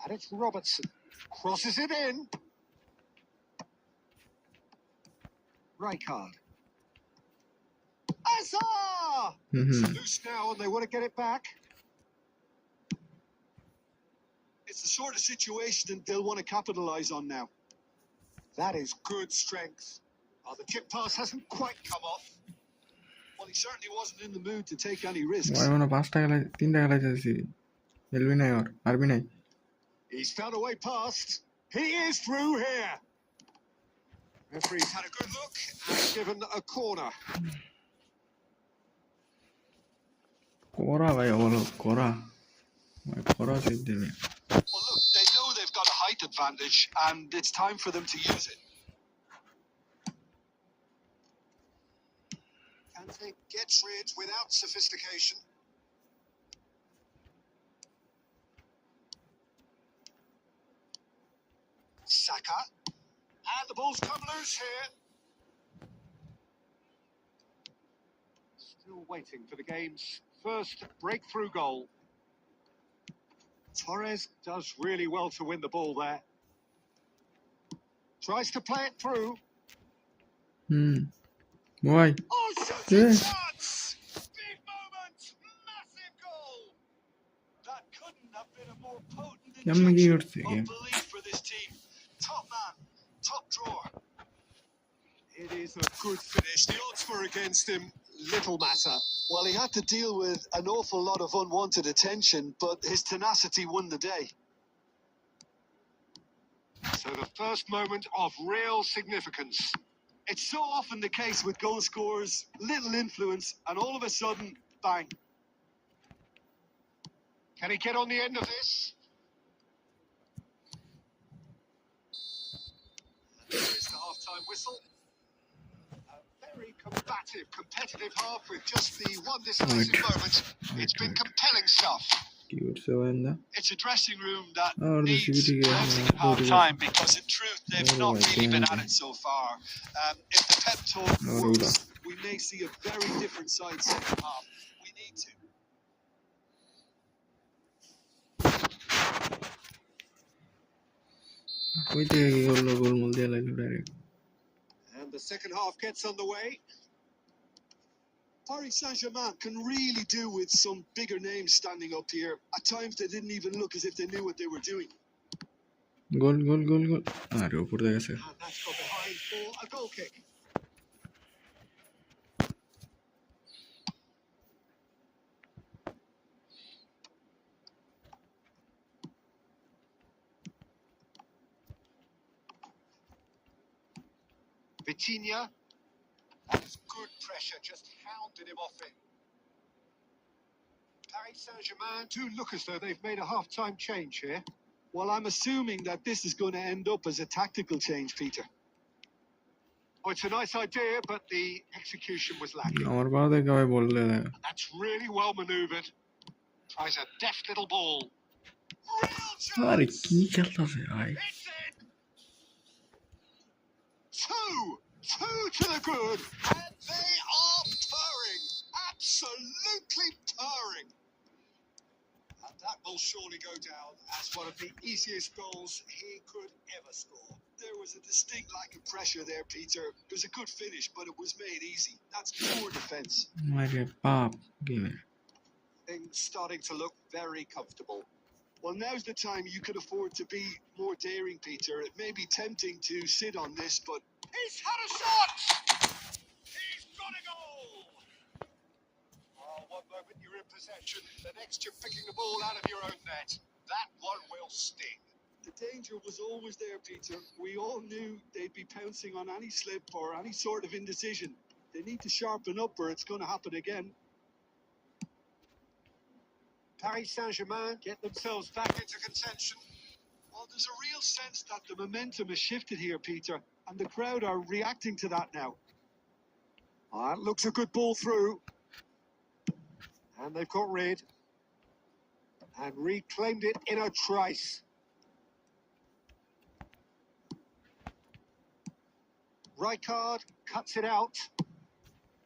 And it's Robertson. Crosses it in. Rijkaard. Hazard! It's loose now and they want to get it back.
It's the sort of situation that they'll want to capitalise on now.
That is good strength. Oh, the chip pass hasn't quite come off.
Well, he certainly wasn't in the mood to take any risks.
ওই মানে 3টা খেলা চাইছি LB নাই আর আরবি নাই
He's found a way past. He is through here. Referee's had a good look and given a corner.
করা ভাই বলো করা করা সেভ দেবে
Well, look, they know they've got a height advantage and it's time for them to use it.
Kante gets rid without sophistication. Saka. And the ball's come loose here. Still waiting for the game's first breakthrough goal. Torres does really well to win the ball there. Tries to play it through.
ভাই
Oh, shooting chance! Big moment! Massive goal!
That couldn't have been a more potent
কেমন কি
injection
করছে
of belief for this team. Top man, top drawer.
It is a good finish. The odds were against him. Little matter.
Well, he had to deal with an awful lot of unwanted attention, but his tenacity won the day.
So the first moment of real significance.
It's so often the case with goal scorers, little influence, and all of a sudden, bang.
Can he get on the end of this? There's the half-time whistle. A very combative, competitive half with just the one decisive moment. It's been compelling stuff.
কি করছে ভাইন্দা
It's a dressing room that
R
needs
বেশি
cleansing at half time because in truth they've
Oh,
not
I
really been
can't.
at it so far. If the pep talk
No,
works,
Ruda.
we may see a very different side second half. We need to.
ওই থেকে কি করলো গোলমোল দিয়ে লাইলো direct
And the second half gets underway.
Paris Saint-Germain can really do with some bigger names standing up here. At times they didn't even look as if they knew what they were doing.
গোল গোল গোল গোল আরে উপর দিয়ে গেছে
And that's got behind for a goal kick.
Vitinha. That was good pressure, just hounded him off it. Paris Saint-Germain do look as though they've made a half-time change here.
Well, I'm assuming that this is going to end up as a tactical change, Peter.
Oh, it's a nice idea, but the execution was lacking.
আমার বাবা দেখে ভাই বললে
That's really well manoeuvred. Tries a deft little ball. Real
আরে
chance!
কি খেলতেছে ভাই
It's in! Two to the good, and they are purring. Absolutely purring. And that will surely go down as one of the easiest goals he could ever score.
There was a distinct lack of pressure there, Peter. It was a good finish, but it was made easy. That's poor defence.
আরে বাপ গেমের
Things starting to look very comfortable.
Well, now's the time you could afford to be more daring, Peter. It may be tempting to sit on this, but...
He's had a shot! He's got a goal! Oh, one moment you're in possession, the next you're picking the ball out of your own net. That one will sting.
The danger was always there, Peter. We all knew they'd be pouncing on any slip or any sort of indecision. They need to sharpen up or it's going to happen again.
Paris Saint-Germain get themselves back into contention.
Well, there's a real sense that the momentum has shifted here, Peter, and the crowd are reacting to that now.
That looks a good ball through. And they've got rid. And reclaimed it in a trice. Rijkaard cuts it out.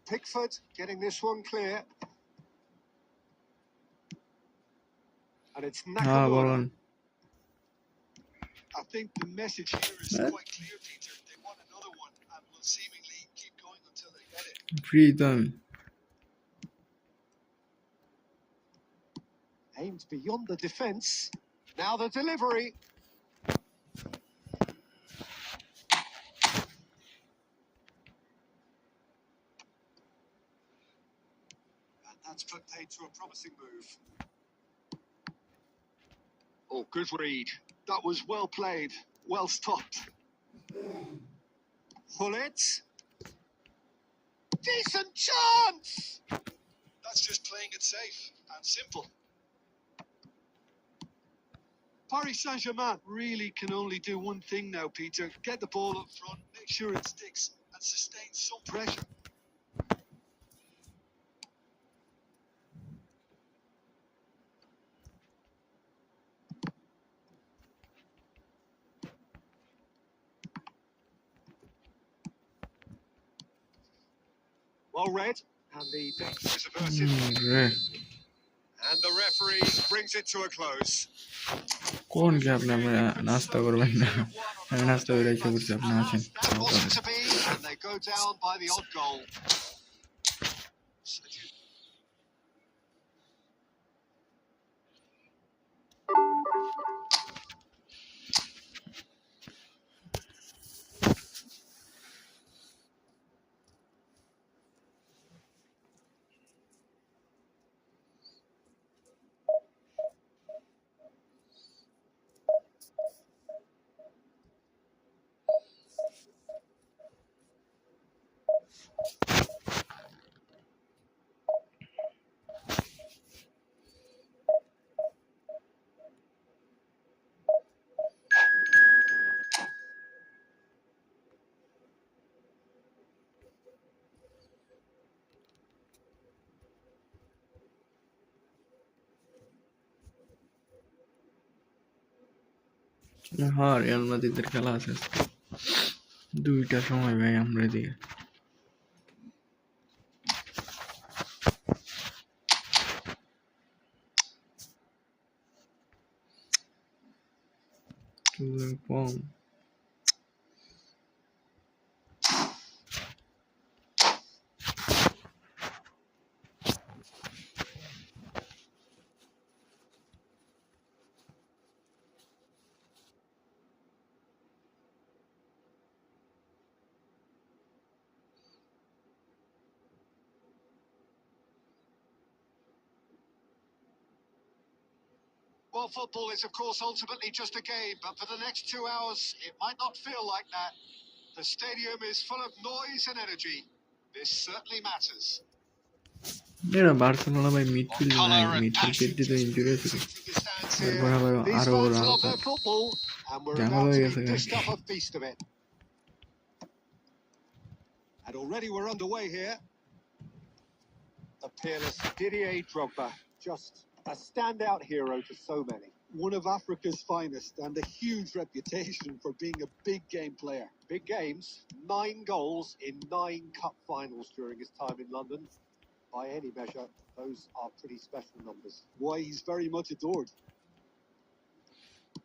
Pickford getting this one clear. And it's Nakamura.
I think the message here is quite clear, Peter. They want another one and will seemingly keep going until they get it.
freedom
Aimed beyond the defence. Now the delivery. And that's put paid to a promising move.
Oh, good read. That was well played, well stopped.
Hullet. Decent chance!
That's just playing it safe and simple. Paris Saint-Germain really can only do one thing now, Peter. Get the ball up front, make sure it sticks, and sustain some pressure.
Well read, and the danger is averted. And the referee brings it to a close.
কোন কি আপনি নাস্তা করবেন না আমি নাস্তা করে এসে করছি আপনি আসেন
That wasn't to be, and they go down by the odd goal.
হ্যাঁ রিয়াল মাদ্রিদের খেলা আছে দুইটার সময় ভাই আমরা দিয়ে কম
Well, football is, of course, ultimately just a game, but for the next 2 hours, it might not feel like that.
The stadium is full of noise and energy. This certainly matters.
এরা Barcelona ভাই midfield নাই,
Colour and
midfield
passion
পেতে তো
just
injury আছে।
oozing through the stands
এরপর
here.
আবার
These
আরো
fans
run
love their football, and we're
ঝামেলা
about
হয়ে
to
গেছে
be
guy.
dished up a feast of it. And already we're underway here. The peerless Didier Drogba, just a standout hero to so many.
One of Africa's finest and a huge reputation for being a big game player.
Big games, 9 goals in 9 cup finals during his time in London. By any measure, those are pretty special numbers.
Why, he's very much adored.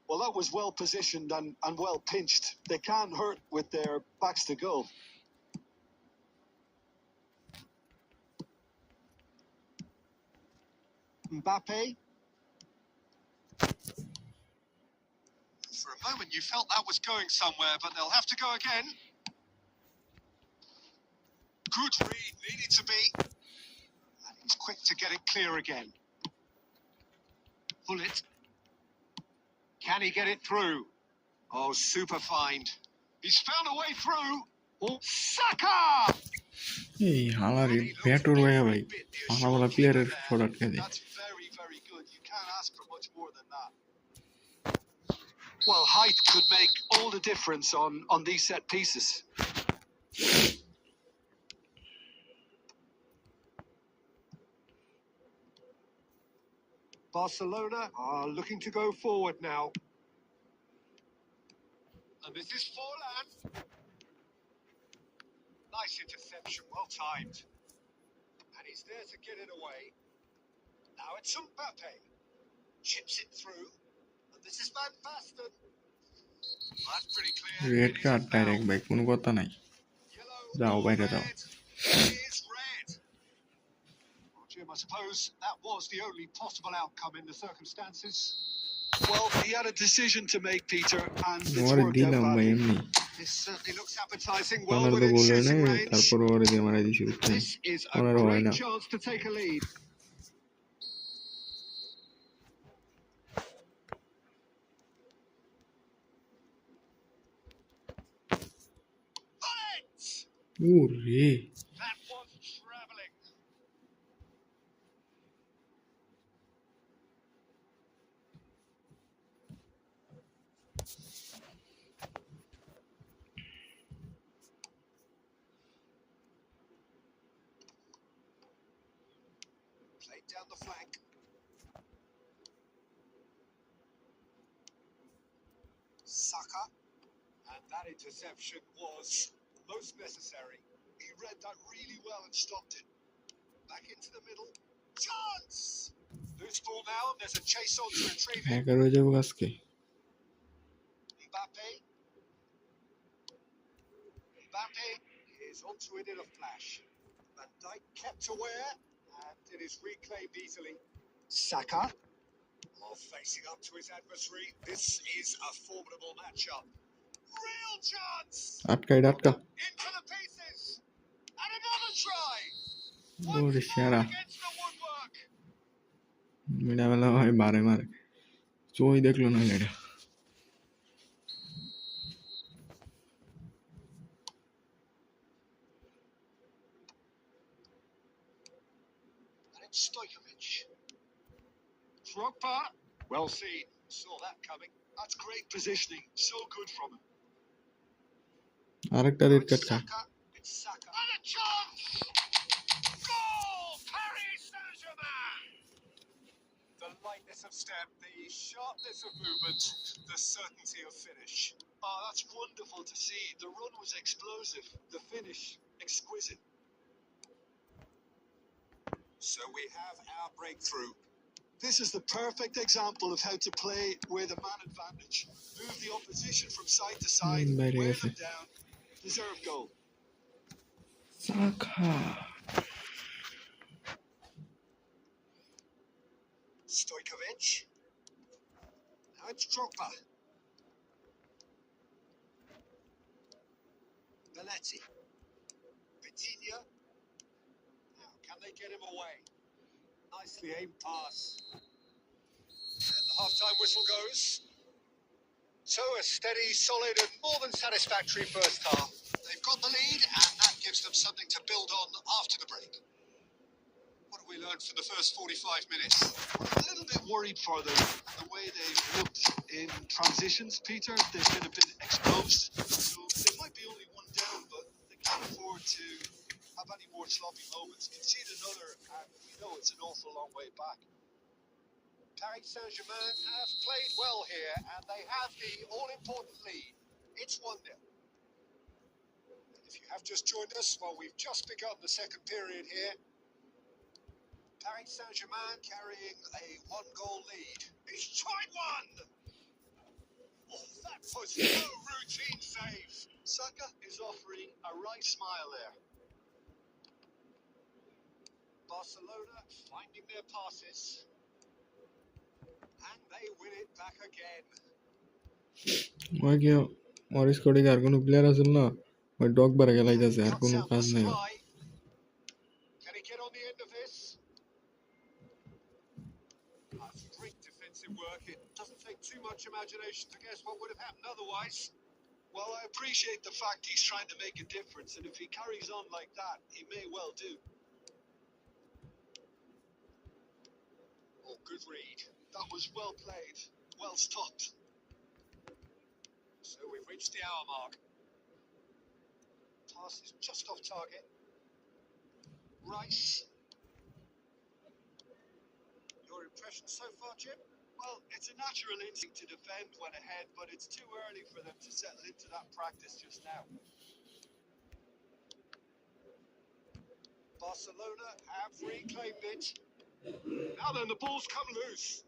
Well, that was well positioned and well pinched. They can't hurt with their backs to goal.
Mbappe. For a moment, you felt that was going somewhere, but they'll have to go again. Good read, needed to be. And he's quick to get it clear again. Pull it. Can he get it through? Oh, super find. He's found a way through. Oh, Saka!
এই হালারে batter ভাই ভাই হালাওয়ালা প্লেয়ারের shot আটকে দেয়।
That's very, very good. You can't ask for much more than that. Well, height could make all the difference on these set pieces.
Barcelona are looking to go forward now. And this is Forlan. Nice interception, well timed. And he's there to get it away. Now it's Mbappe. Chips it through. And this is Van Basten. That's pretty clear.
Red card direct ভাই, কোনো কথা নাই। যাও বাইরে যাও।
Is red. Well, Jim, I suppose that was the only possible outcome in the circumstances.
Well, he had a decision to make, Peter, and it's
ওরে
worked out
দিলাম ভাই
badly.
এমনি।
This certainly looks appetizing, well
ওনার তো
within
বলবে না,
shooting range.
তারপর ওরে দিয়ে মারাই দিছি উঠতে।
This is a
ওনার হয়
great
না।
chance to take a lead.
ওরে
That was travelling. Played down the flank. Saka. And that interception was most necessary.
He read that really well and stopped it.
Back into the middle. Chance! Loose ball now, and there's a chase on to retrieve it.
Hacker হয়ে যাবো আজকে।
Mbappe. Mbappe is onto it in a flash. Van Dijk kept aware, and it is reclaimed easily. Saka. Facing up to his adversary. This is a formidable matchup. Real chance!
আটকাই আটকা।
Into the pieces! And another try!
ওরে সেরা।
Against the woodwork!
মিডাবেলা ভাই বারে মারে। চোই দেখলো না এটা।
And it's Stojkovic. Drogba. Well seen. Saw that coming.
That's great positioning. So good from him.
আরেকটা রেড কার্ড খা।
Saka. It's Saka. And a chance! Goal! Paris Saint-Germain! The lightness of step, the sharpness of movement, the certainty of finish.
Oh, that's wonderful to see. The run was explosive. The finish, exquisite.
So we have our breakthrough.
This is the perfect example of how to play with a man advantage. Move the opposition from side to side,
বাইরে
wear
গেছে।
them down. Deserved goal.
Saka.
Stojkovic. Now it's Drogba. Belletti. Vitinha. Now, can they get him away? Nicely aimed pass. And the half-time whistle goes. So a steady, solid and more than satisfactory first half. They've got the lead, and that gives them something to build on after the break. What have we learned from the first 45 minutes?
I'm a little bit worried for them, the way they've looked in transitions, Peter. They've been a bit exposed, so they might be only one down, but they can't afford to have any more sloppy moments. Concede another, and we know it's an awful long way back.
Paris Saint-Germain have played well here, and they have the all-important lead. It's 1-0. If you have just joined us, well, we've just begun the second period here. Paris Saint-Germain carrying a one-goal lead. He's tried one! Oh, that was no routine save.
Saka is offering a right smile there.
Barcelona finding their passes. And they win it back again.
ওকে ওর স্কোয়াডে কি আর কোনো player আছে না ওই dog বারে খেলাইতেছে আর
Cuts
কোনো
out
কাজ
the
নাই
supply. Can he get on the end of this? That's great defensive work. It doesn't take too much imagination to guess what would have happened otherwise.
Well, I appreciate the fact he's trying to make a difference, and if he carries on like that, he may well do.
Oh, good read.
That was well played, well stopped.
So we've reached the hour mark. Pass is just off target. Rice. Your impression so far, Jim?
Well, it's a natural instinct to defend when ahead, but it's too early for them to settle into that practice just now.
Barcelona have reclaimed it. Now then, the ball's come loose.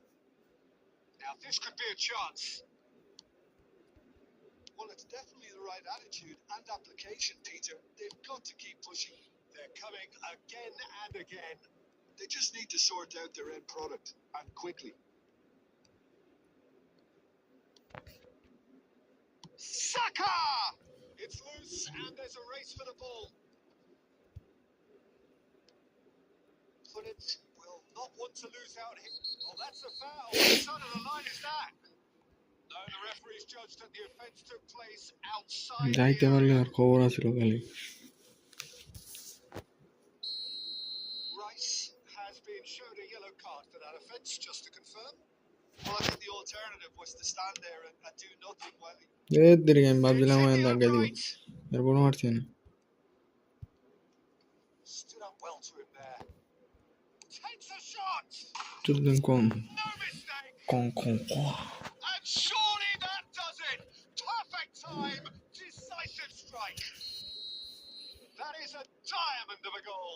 Now this could be a chance.
Well, it's definitely the right attitude and application, Peter. They've got to keep pushing.
They're coming again and again.
They just need to sort out their end product, and quickly.
Saka! It's loose and there's a race for the ball. Pullet will not want to lose out here. Oh, that's a foul. What side of the line is that? No, the referee's judged that the offence took place outside the
যাইতে পারলে
area.
আর খবর আছিল খালি
Rice has been shown a yellow card for that offence, just to confirm.
Well, I think the alternative was to stand there and do nothing while he...
এদিকে আমি ভাবছিলাম ওখানে দাগা দিব এরপর মারছি না
Stood up well to him there. Takes a shot.
চলতেন কম
No mistake.
Com com com
And surely that does it. Perfect time. Decisive strike. That is a diamond of a goal.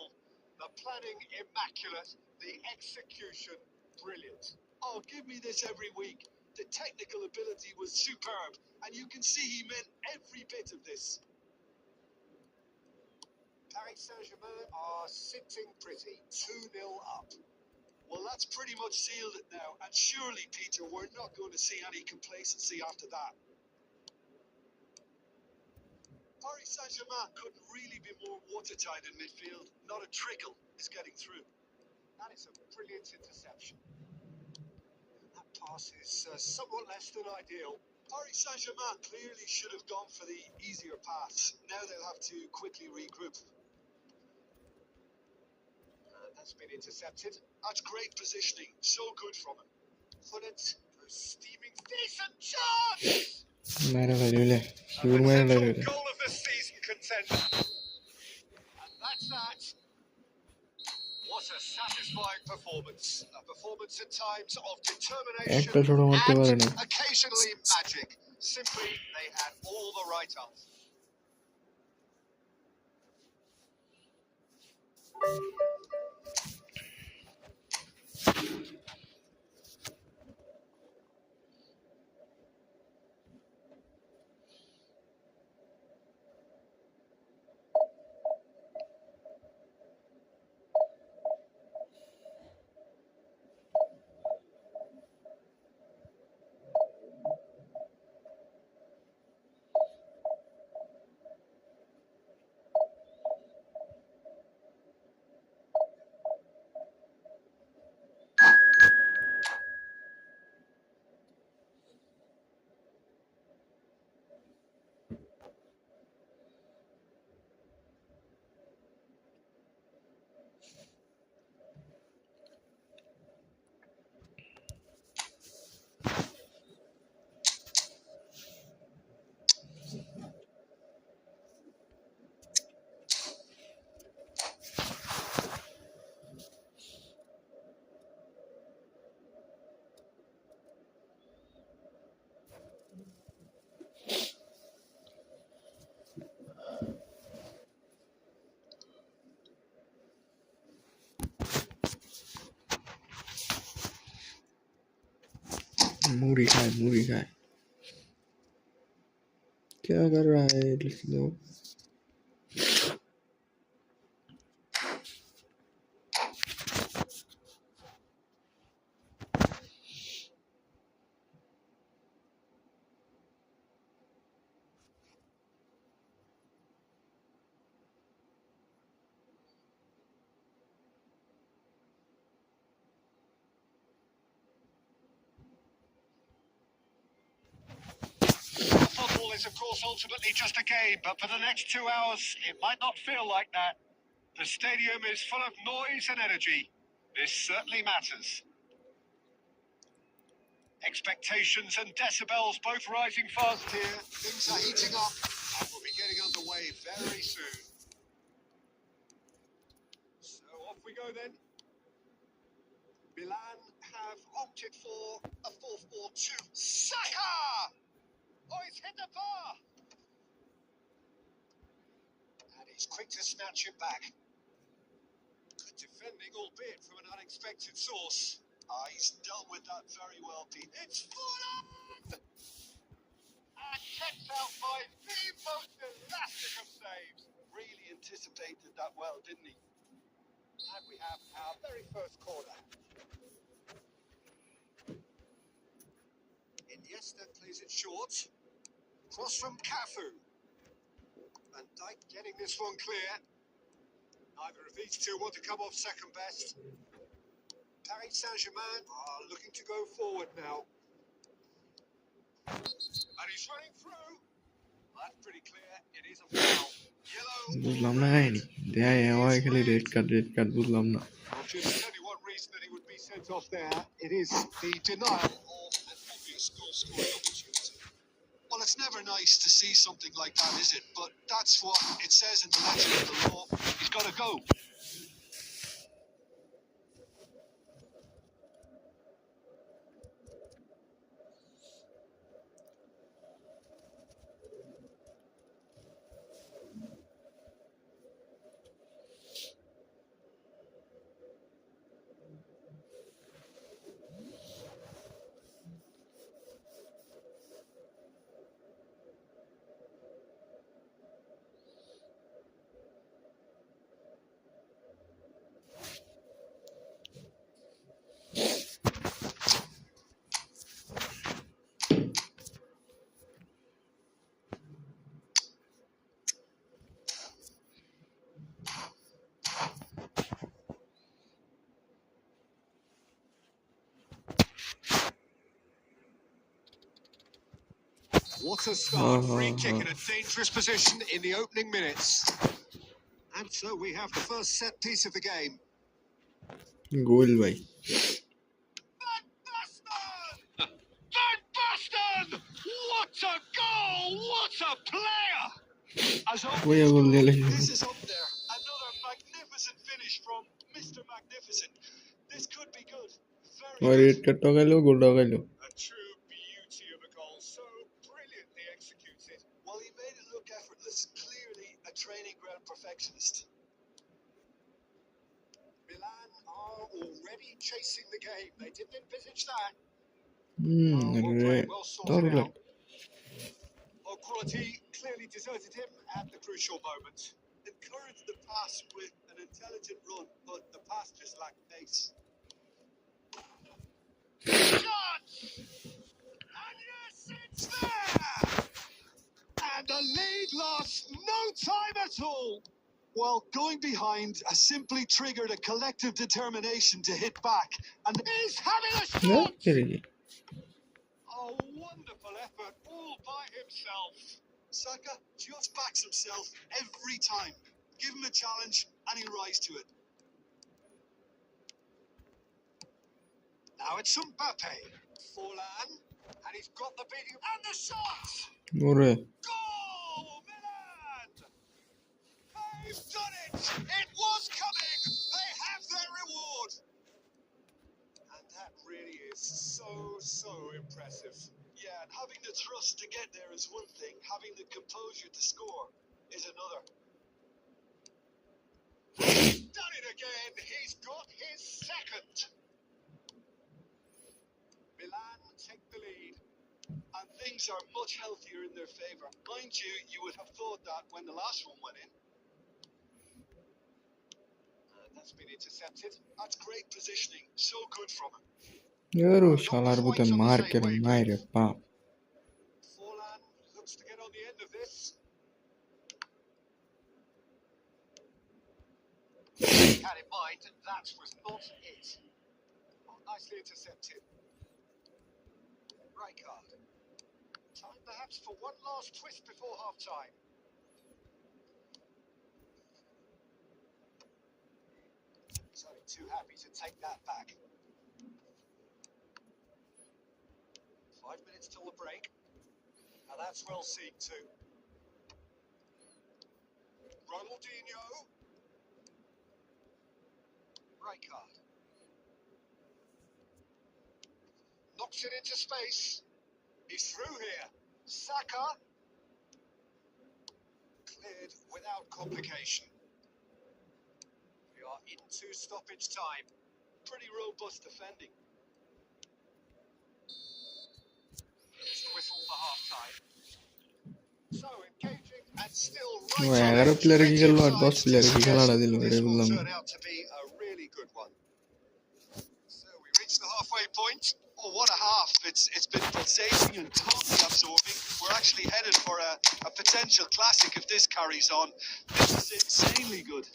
The planning immaculate. The execution brilliant.
Oh, give me this every week. The technical ability was superb, and you can see he meant every bit of this.
Paris Saint-Germain are sitting pretty, 2-0 up.
Well, that's pretty much sealed it now, and surely, Peter, we're not going to see any complacency after that. Paris Saint-Germain couldn't really be more watertight in midfield. Not a trickle is getting through.
That is a brilliant interception. That pass is somewhat less than ideal.
Paris Saint-Germain clearly should have gone for the easier path. Now they'll have to quickly regroup.
That's been intercepted.
That's great positioning. So good from him.
Pullet goes steaming. Decent chance!
মেরে ফেলিলে
A
sure মেরে
potential
ফেলিলে
goal of the season contender. And that's that. What a satisfying performance. A performance at times of determination
একটা ছোট মারতে পারে না
and occasionally magic. Simply, they had all the right answers.
मूरी खाए क्या कर रहा है लोग
Football is, of course, ultimately just a game, but for the next 2 hours, it might not feel like that. The stadium is full of noise and energy. This certainly matters. Expectations and decibels both rising fast here.
Things are heating up and we'll be getting underway very soon.
So off we go then. Milan have opted for a 4-4-2. Saka! Oh, he's hit the bar! And he's quick to snatch it back. Good defending, albeit from an unexpected source.
He's dealt with that very well, Pete.
It's full on! And kept out by the most elastic of saves.
Really anticipated that well, didn't he?
And we have our very first corner. Iniesta plays it short. Cross from Cafu. Van Dijk getting this one clear. Neither of these two want to come off second best. Paris Saint-Germain are looking to go forward now. And he's running through. That's pretty clear. It is a foul. Yellow.
बुझलाम ना है नहीं दिया है वो खाली red card बुझलाम ना
Well, Jim, there's only one reason that he would be sent off there. It is the denial of an obvious goal-scoring opportunity.
Well, it's never nice to see something like that, is it? But that's what it says in the letter of the law. He's got to go.
What a start. Free kick in a dangerous position in the opening minutes. And so we have the first set piece of the game.
गोल भाई
Van Basten! Van Basten! What a goal! What a player!
As always,
वही गोल ले ले
this is up there. Another magnificent finish from Mr. Magnificent. This could be good. Very
और
good.
Red card टका लो गोल टका लो
A true beauty of a goal, so brilliantly executed.
Well, he made it look effortless. Clearly a training ground perfectionist.
Milan are already chasing the game. They didn't envisage that. Well
अरे
played, well
और
sorted
लग
out. Well, quality clearly deserted him at the crucial moment.
Encouraged the pass with an intelligent run, but the pass just lacked pace.
Shots! And yes, it's there! And the lead lost no time at all.
Well, going behind has simply triggered a collective determination to hit back. And
He's having a
यार
shot!
करेगी
A wonderful effort all by himself.
Saka just backs himself every time. Give him a challenge and he'll rise to it.
Now it's Mbappe. Forlan. And he's got the beating. And the shot!
और
Goal! Milan! They've done it! It was coming! They have their reward! And that really is so impressive.
Yeah, and having the thrust to get there is one thing. Having the composure to score is another.
He's done it again! He's got his second! Milan
take the lead. And things are much healthier in their favour. Mind you, you would have thought that when the last one went in. That's been intercepted. That's great positioning. So good from him.
Yaru
Not
shalar
quite
bute
on the
maar
same
kere
wavelength.
maire baap.
Forlan looks to get on the end of this. Had in mind that was not it. Oh, nicely intercepted. Right card. Time perhaps for one last twist before half time. So too happy to take that back. 5 minutes till the break. Now that's well seen too. Ronaldinho. Right card. Knocks it into space. He's through here. Saka. Cleared without complication. We are into stoppage time. Pretty robust defending. It's the whistle for half time. So engaging and still right
ওই
on
11
edge.
প্লেয়ারে কি
Plenty
খেললো
of
R 10
signs to
প্লেয়ারে কি
suggest
খেলাটা দিল এটা
this will
বললাম না।
turn out to be a really good one. So we reach the halfway point. Oh, what a half. It's been pulsating and totally absorbing. We're actually headed for a potential classic if this carries on. This is insanely good.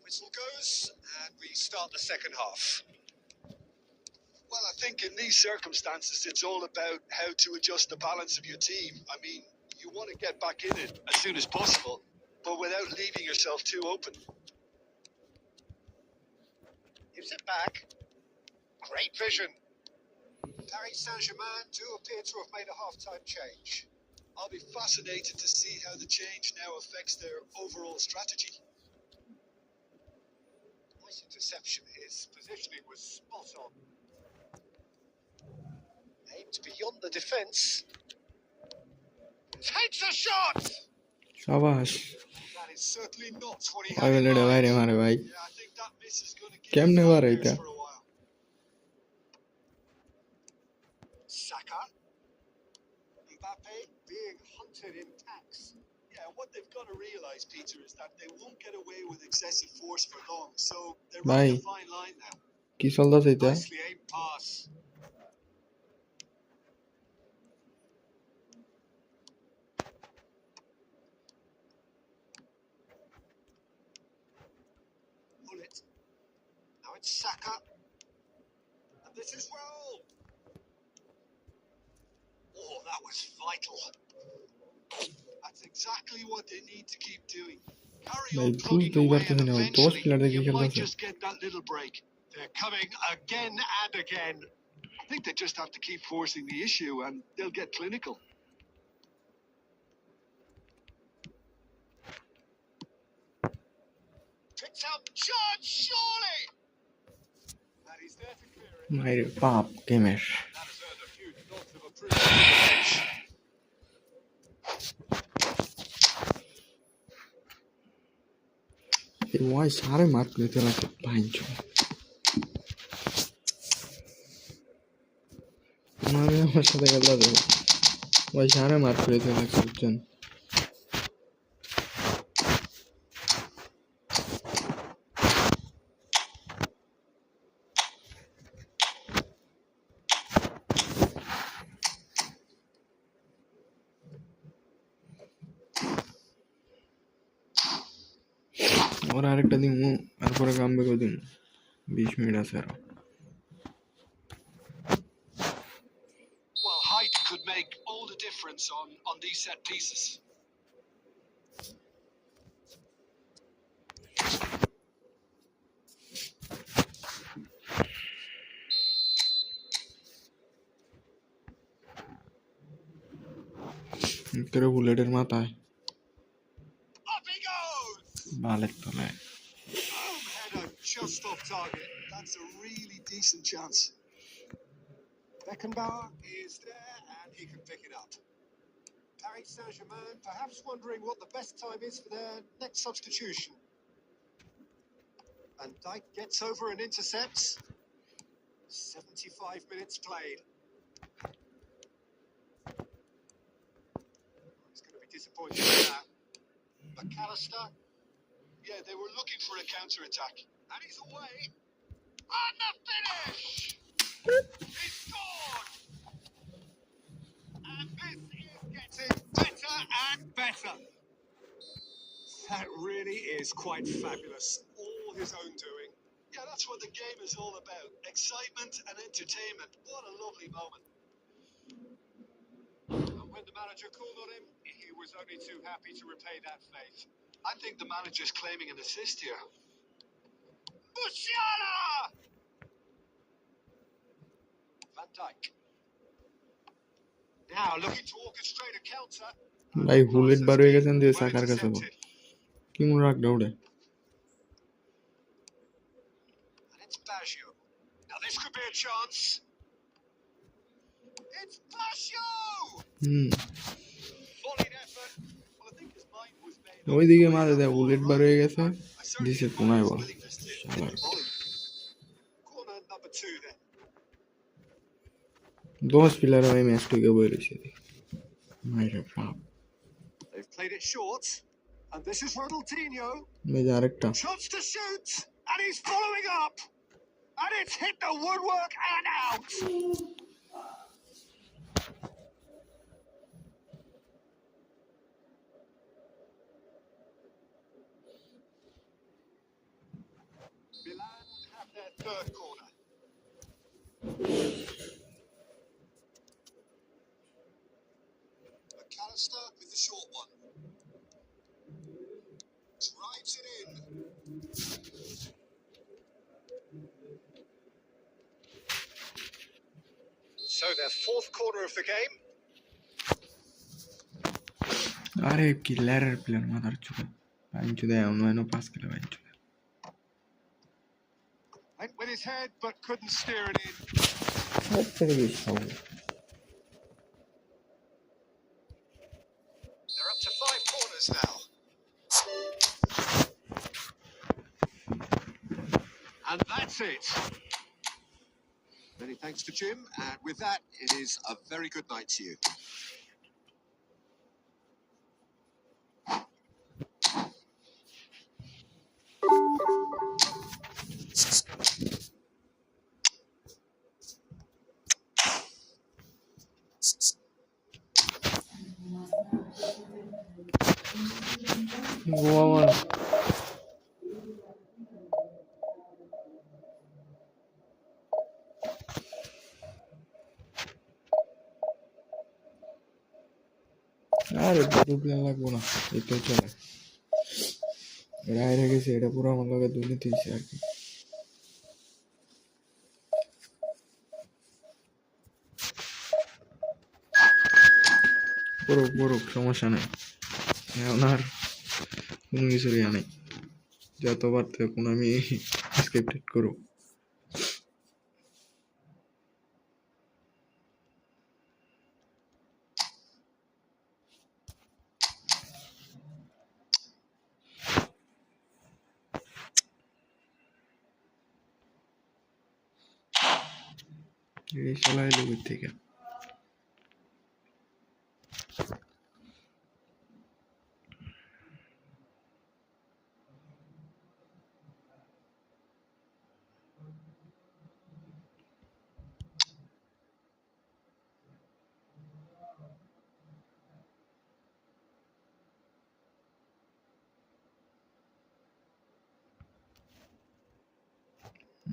Whistle goes and we start the second half. Well, I think in these circumstances, it's all about how to adjust the balance of your team. I mean, you want to get back in it as soon as possible, but without leaving yourself too open. Gives it back. Great vision. Paris Saint-Germain do appear to have made a half-time change. I'll be fascinated to see how the change now affects their overall strategy. Nice interception. His positioning was spot on. Aimed beyond the defence. Takes a shot!
शाबाश
That is certainly not what he
भाई
had in
वेले
mind.
भाई मारे भाई
Yeah, I think that miss is going to give
केमने
him
मारे
nightmares
क्या
for a while. Saka. Mbappe being hunted in packs. Yeah, what they've got to realise, Peter, is that they won't get away with excessive force for long. So they're
भाई
running a fine line now.
की चल्दा छ त
Nicely aimed pass. Pull it. Now it's Saka. And this is well. Oh, that was vital. That's exactly what they need to keep doing. Carry
भाई
on
बुझ
plugging
दई
away
करते
and
छ नि 10
eventually
player देखि
you
खेल्दा
might
छ
just get that little break. They're coming again and again. I think they just have to keep forcing the issue and they'll get clinical. Picked up John, surely! And he's there to clear it.
मारे बाप gamer
That has earned a few nods of approval from the bench.
ए वाई सारे mark लेते लाग्छ भाइन्छ मारे আমার সাথে খেলदा छ ভাই सारे मार्क लेते लाग्छ বুঝছেন और আরেকটা দিমু তারপরে কামব্যাক দিমু 20 মিনিট আছে আর
Well, height could make all the difference on these set pieces.
করে বুলেটের মাথায়
Up he goes!
বালের তলায়
Boom, header just off target. That's a really decent chance.
Beckenbauer is there and he can pick it up. Paris Saint-Germain perhaps wondering what the best time is for their next substitution. Van Dijk gets over and intercepts. 75 minutes played. He's going to be disappointed with that. McAllister.
Yeah, they were looking for a counter-attack.
And he's away. And the finish! He scored! And this is getting better and better. That really is quite fabulous. All his own doing.
Yeah, that's what the game is all about. Excitement and entertainment. What a lovely moment.
And when the manager called on him, he was only too happy to repay that faith.
I think the manager's claiming an assist here.
Musiala! Van Dijk. Now looking to orchestrate a counter.
ভাই bullet বার হয়ে গেছেন যে সাকার কাছে কি মনে রাখ দৌড়ে
And it's Baggio. Now this could be a chance. It's Baggio! Volleyed effort. Well, I think his mind was made.
ওইদিকে মারে দেয় বুলেট বার হয়ে গেছে দিছে কোনায় বল
Corner number 2 then.
10 প্লেয়ার ওই ম্যাচ থেকে বই রইছে মাইরে বাপ
They've played it short. And this is Ronaldinho.
এই যে আরেকটা
Shots to shoot. And he's following up. And it's hit the woodwork and out. Milan have their third corner. McAllister with the short one. Drives it in. So their fourth corner of the game.
আরে কিলারের player মাথার চুলে পাঞ্চু দেয় অন্য 5 kilo পাঞ্চু
Went with his head but couldn't steer it in.
সব থেকে বেশি খাবো
They're up to 5 corners now. And that's it. Many thanks to Jim, and with that, it is a very good night to you.
Goa আরে দুটো player লাগবো না এটাই চলে এটা হারে গেছে এটা পুরো আমার লগে দুর্নীতি হয়েছে আর কি করুক সমস্যা নেই এখন আর কোনো কিছুর ইয়া নেই যতবার তখন আমি স্ক্রিপ্টেড করুক এই শালা এলো কই থেকে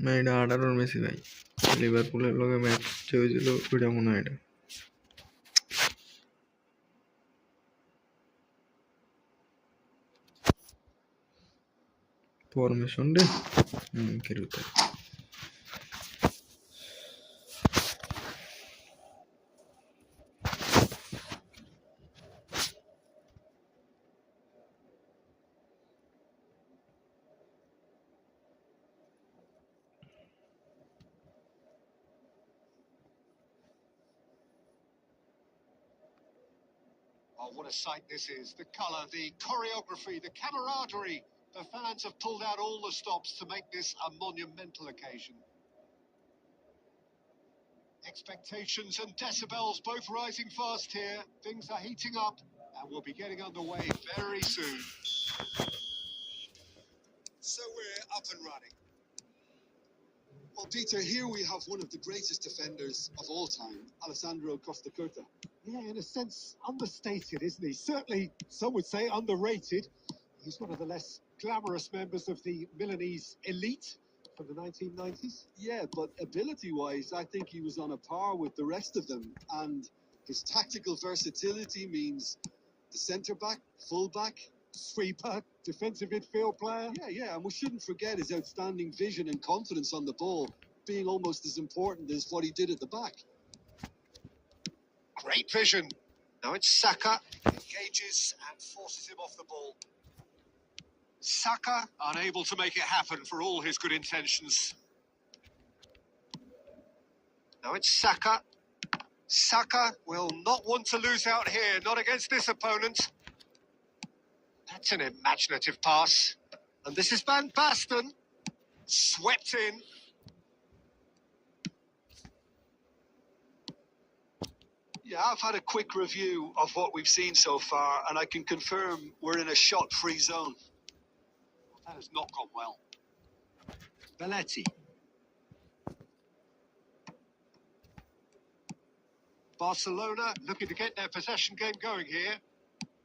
না এটা 18 মেসি ভাই লিভারপুলের লগে ম্যাচ হয়েছিল ওইটা মনে হয় এটা ফরমেশন রে কেরুতে
Oh, what a sight this is. The colour, the choreography, the camaraderie. The fans have pulled out all the stops to make this a monumental occasion. Expectations and decibels both rising fast here. Things are heating up and we'll be getting underway very soon.
So we're up and running. Well, Peter, here we have one of the greatest defenders of all time, Alessandro Costa Curta.
Yeah, in a sense, understated, isn't he? Certainly, some would say underrated. He's one of the less glamorous members of the Milanese elite from the 1990s.
Yeah, but ability-wise, I think he was on a par with the rest of them. And his tactical versatility means the centre-back, full-back,
Sweeper, defensive midfield player.
Yeah, and we shouldn't forget his outstanding vision and confidence on the ball, being almost as important as what he did at the back.
Great vision. Now it's Saka. Engages and forces him off the ball. Saka unable to make it happen for all his good intentions. Now it's Saka. Saka will not want to lose out here, not against this opponent. That's an imaginative pass. And this is Van Basten. Swept in.
Yeah, I've had a quick review of what we've seen so far, and I can confirm we're in a shot-free zone.
That has not gone well. Belletti. Barcelona looking to get their possession game going here.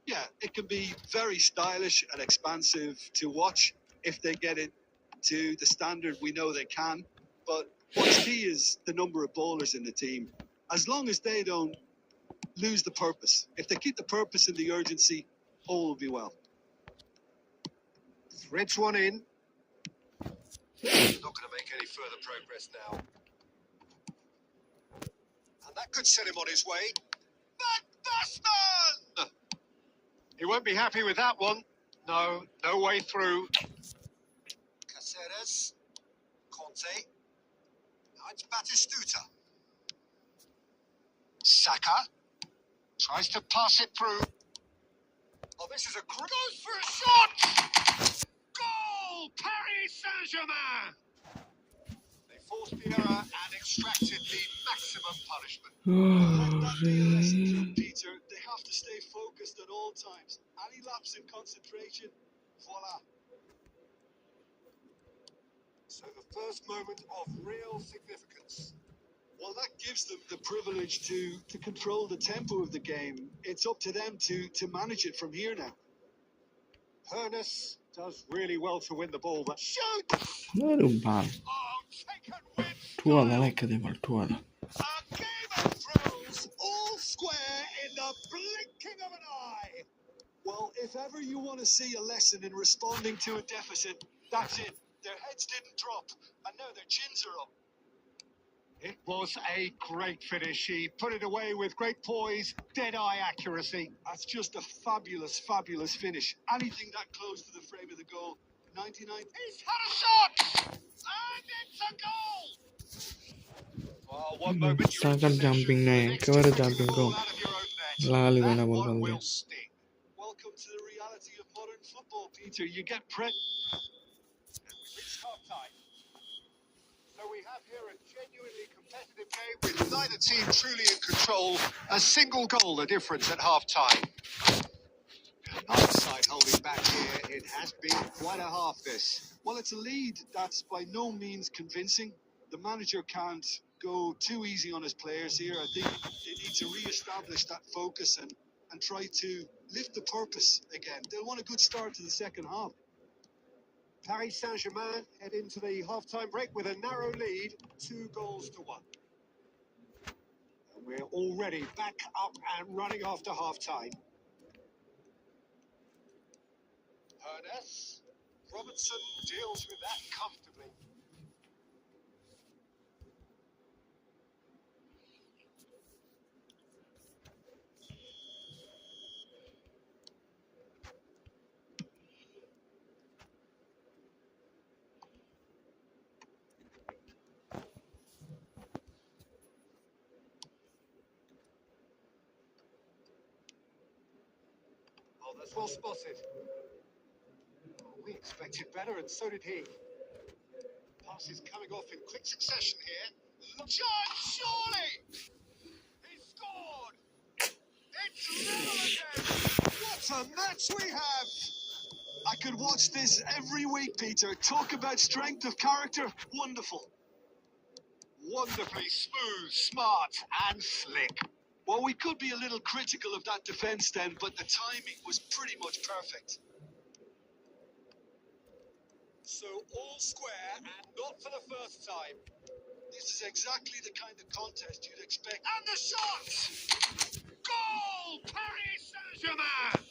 Yeah, it can be very stylish and expansive to watch if they get it to the standard we know they can. But what's key is the number of bowlers in the team. As long as they don't lose the purpose, if they keep the purpose and the urgency, all will be well.
Threads one in. Not going to make any further progress now. And that could set him on his way. Van Basten! He won't be happy with that one. No way through. Caceres. Conte. Now it's Batistuta. Saka. Tries to pass it through. Oh, this is a goes for a shot! Goal! Paris Saint-Germain! They forced the error and extracted the maximum punishment.
Let that be a lesson to them, Peter. They have to stay focused at all times. Any lapse in concentration, voila.
So the first moment of real significance.
Well, that gives them the privilege to control the tempo of the game. It's up to them to manage it from here now.
Pernas does really well to win the ball, but shoot!
Non è un palo.
Oh, taken with
Tuoda,
style.
lecca di pal, tuoda.
A game of thrills, all square in the blinking of an eye.
Well, if ever you want to see a lesson in responding to a deficit, that's it. Their heads didn't drop, and now their chins are up.
It was a great finish. He put it away with great poise, dead-eye accuracy.
That's just a fabulous, fabulous finish. Anything that close to the frame of the goal, 99.
He's had a shot! And it's a goal! Well, one moment you're in
Saka
possession,
jumping
the
naik,
next
kemarin
you're taking
jumping
the
go.
ball out of your own net.
Lali
That
mana bol
one
bal
will
dia.
sting.
Welcome to the reality of modern football, Peter. You get
We've reached half-time. So we have here a genuinely competitive game with neither team truly in control. A single goal the difference at half-time. Neither side holding back here. It has been quite a half, this.
Well, it's a lead that's by no means convincing. The manager can't go too easy on his players here. I think they need to re-establish that focus and try to lift the purpose again. They'll want a good start to the second half.
Paris Saint-Germain head into the half-time break with a narrow lead, 2-1. And we're already back up and running after half-time. Pernas. Robertson deals with that comfortably.
Oh, that's well spotted. Oh, we expected better, and so did he. Passes coming off in quick succession here.
Chance, surely! He scored! It's level again! What a match we have! I could watch this every week, Peter. Talk about strength of character. Wonderful. Wonderfully smooth, smart, and slick. Well, we could be a little critical of that defence then, but the timing was pretty much perfect.
So all square and not for the first time.
This is exactly the kind of contest you'd expect. And the shot! Goal! Paris Saint-Germain!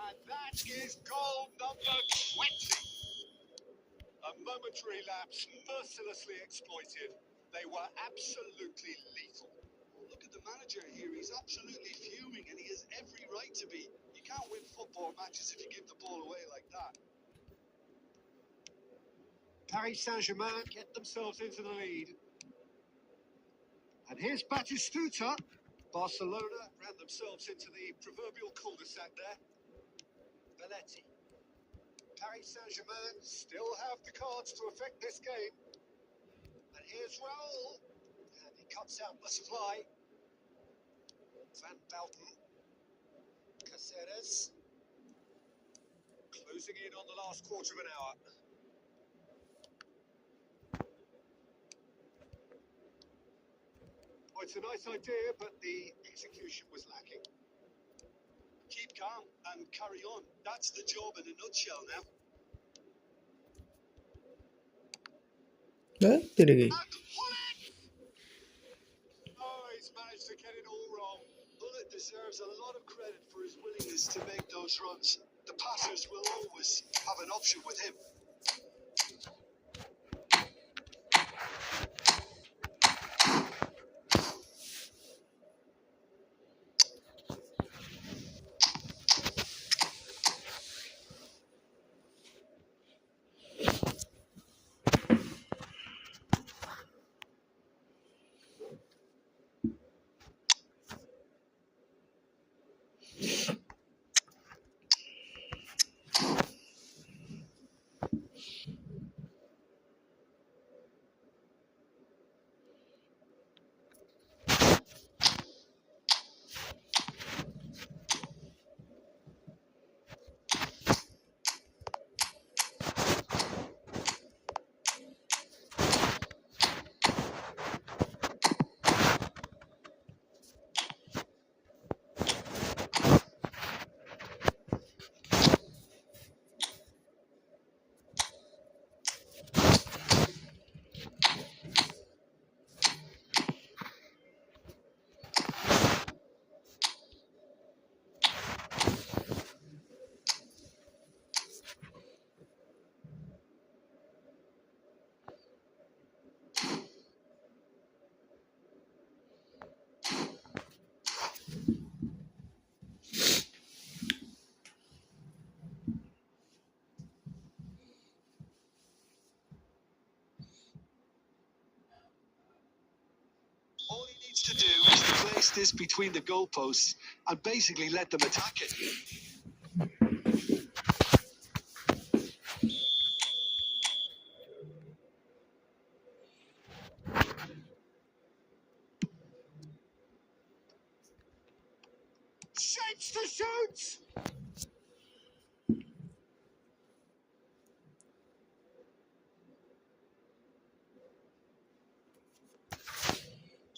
And that is goal number 20. A momentary lapse mercilessly exploited. They were absolutely lethal.
Look at the manager here. He's absolutely fuming, and he has every right to be. You can't win football matches if you give the ball away like that.
Paris Saint-Germain get themselves into the lead. And here's Batistuta.
Barcelona ran themselves into the proverbial cul-de-sac there. Belletti. Paris Saint-Germain still have the cards to affect this game. And here's Raoul. And he cuts out the supply. Van Belten. Caceres. Closing in on the last quarter of an hour.
Oh, it's a nice idea, but the execution was lacking.
Keep calm and carry on. That's the job in a nutshell now.
तेरे गई
And Pullet! Oh, he's managed to get it all wrong. Pullet deserves a lot of credit for his willingness to make those runs. The passers will always have an option with him. All he needs to do is place this between the goalposts and basically let them attack it.
Shapes to shoot!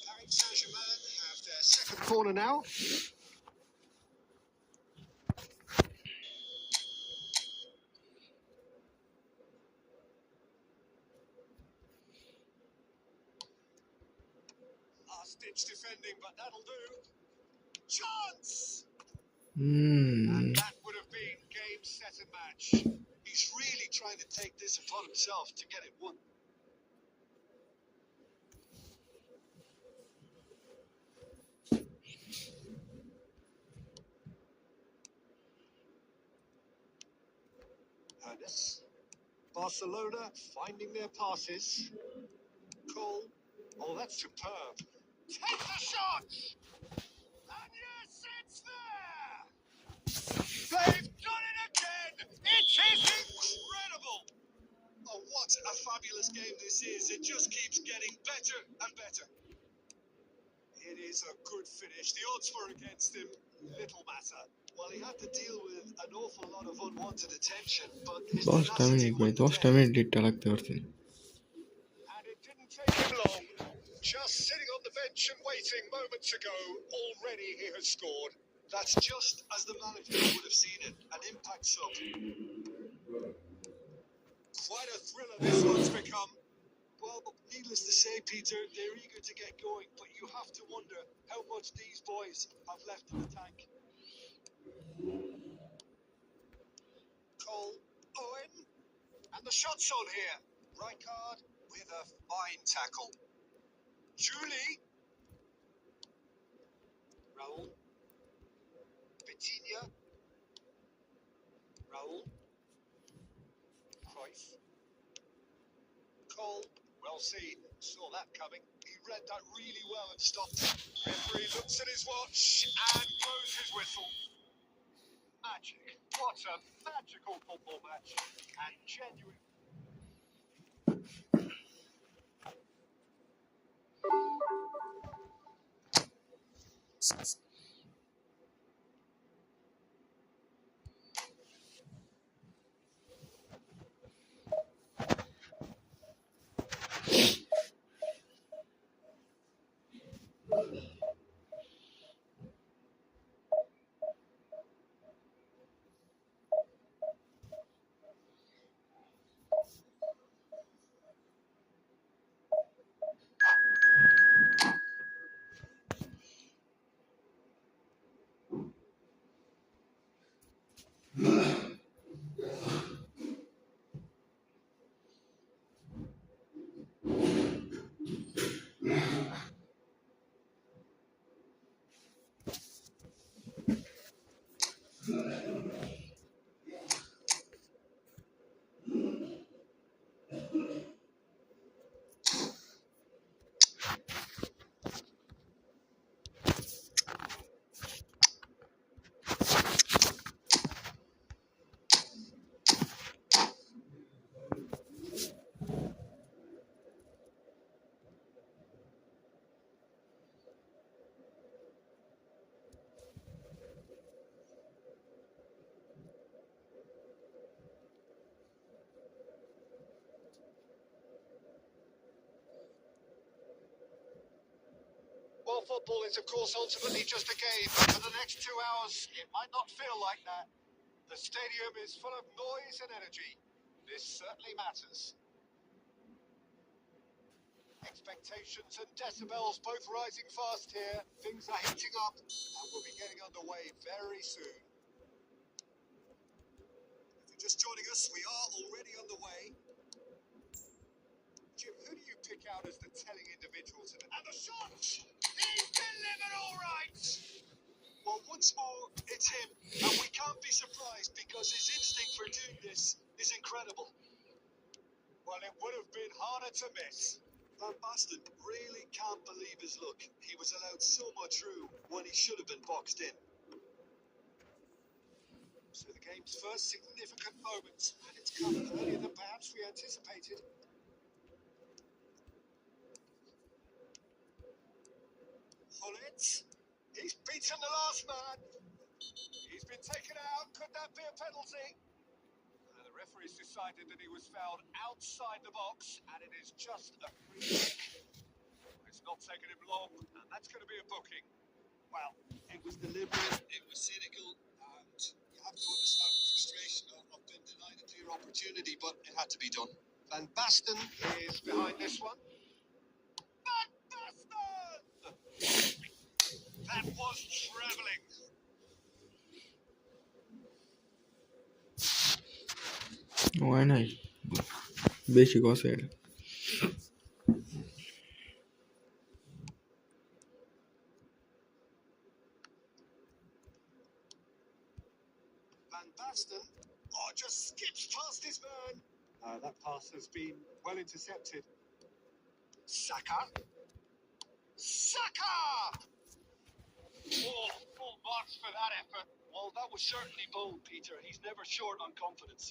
Paris Saint-Germain have their second
Corner now.
last-ditch defending, but that'll do. Chance!
Hmm.
And that would have been game, set and match.
He's really trying to take this upon himself to get it won.
Ernest. Barcelona finding their passes. Cole. Oh, that's superb.
Take the shot! And yes, it's there!
a fabulous game this is. It just keeps getting better and better. It is a good finish. The odds were against him. Little matter. Well, he had to deal with an awful lot of unwanted attention, but his
10টা
tenacity
minute ভাই
won the
10টা
day.
Minute লিডটা রাখতে পারছি না।
And it didn't take him long. Just sitting on the bench and waiting moments ago, already he has scored.
That's just as the manager would have seen it. An impact sub.
Quite a thriller this one's become.
Well, needless to say, Peter, they're eager to get going, but you have to wonder how much these boys have left in the tank.
Cole, Owen, and the shot's on here. Rijkaard with a fine tackle. Julie. Raul. Vitinha. Raul. Cruyff. Cole. Well seen. Saw that coming.
He read that really well and stopped it.
Referee looks at his watch and blows his whistle. Magic. What a magical football match. And genuine. Well, football is, of course, ultimately just a game. For the next 2 hours, it might not feel like that. The stadium is full of noise and energy. This certainly matters. Expectations and decibels both rising fast here. Things are heating up and we'll be getting underway very soon.
If you're just joining us, we are already underway.
Jim, who do you pick out as the telling individual today? And the shot! He's delivered all right!
Well, once more, it's him. And we can't be surprised because his instinct for doing this is incredible.
Well, it would have been harder to miss.
Van Basten really can't believe his luck. He was allowed so much room when he should have been boxed in.
So the game's first significant moment, and it's come earlier than perhaps we anticipated. Hullet, he's beaten the last man. He's been taken out. Could that be a penalty? The referee's decided that he was fouled outside the box, and it is just a free kick. It's not taken him long, and that's going to be a booking.
Well, it was deliberate, it was cynical, and you have to understand the frustration of being denied a clear opportunity, but it had to be done.
Van Basten is behind this one. Van Basten! That was travelling.
হয় নাই বেশি কষে এটা।
Van Basten, just skips past his man. That pass has been well intercepted. Saka. Saka!
Oh, full marks for that effort. Well, that was certainly bold, Peter. He's never short on confidence.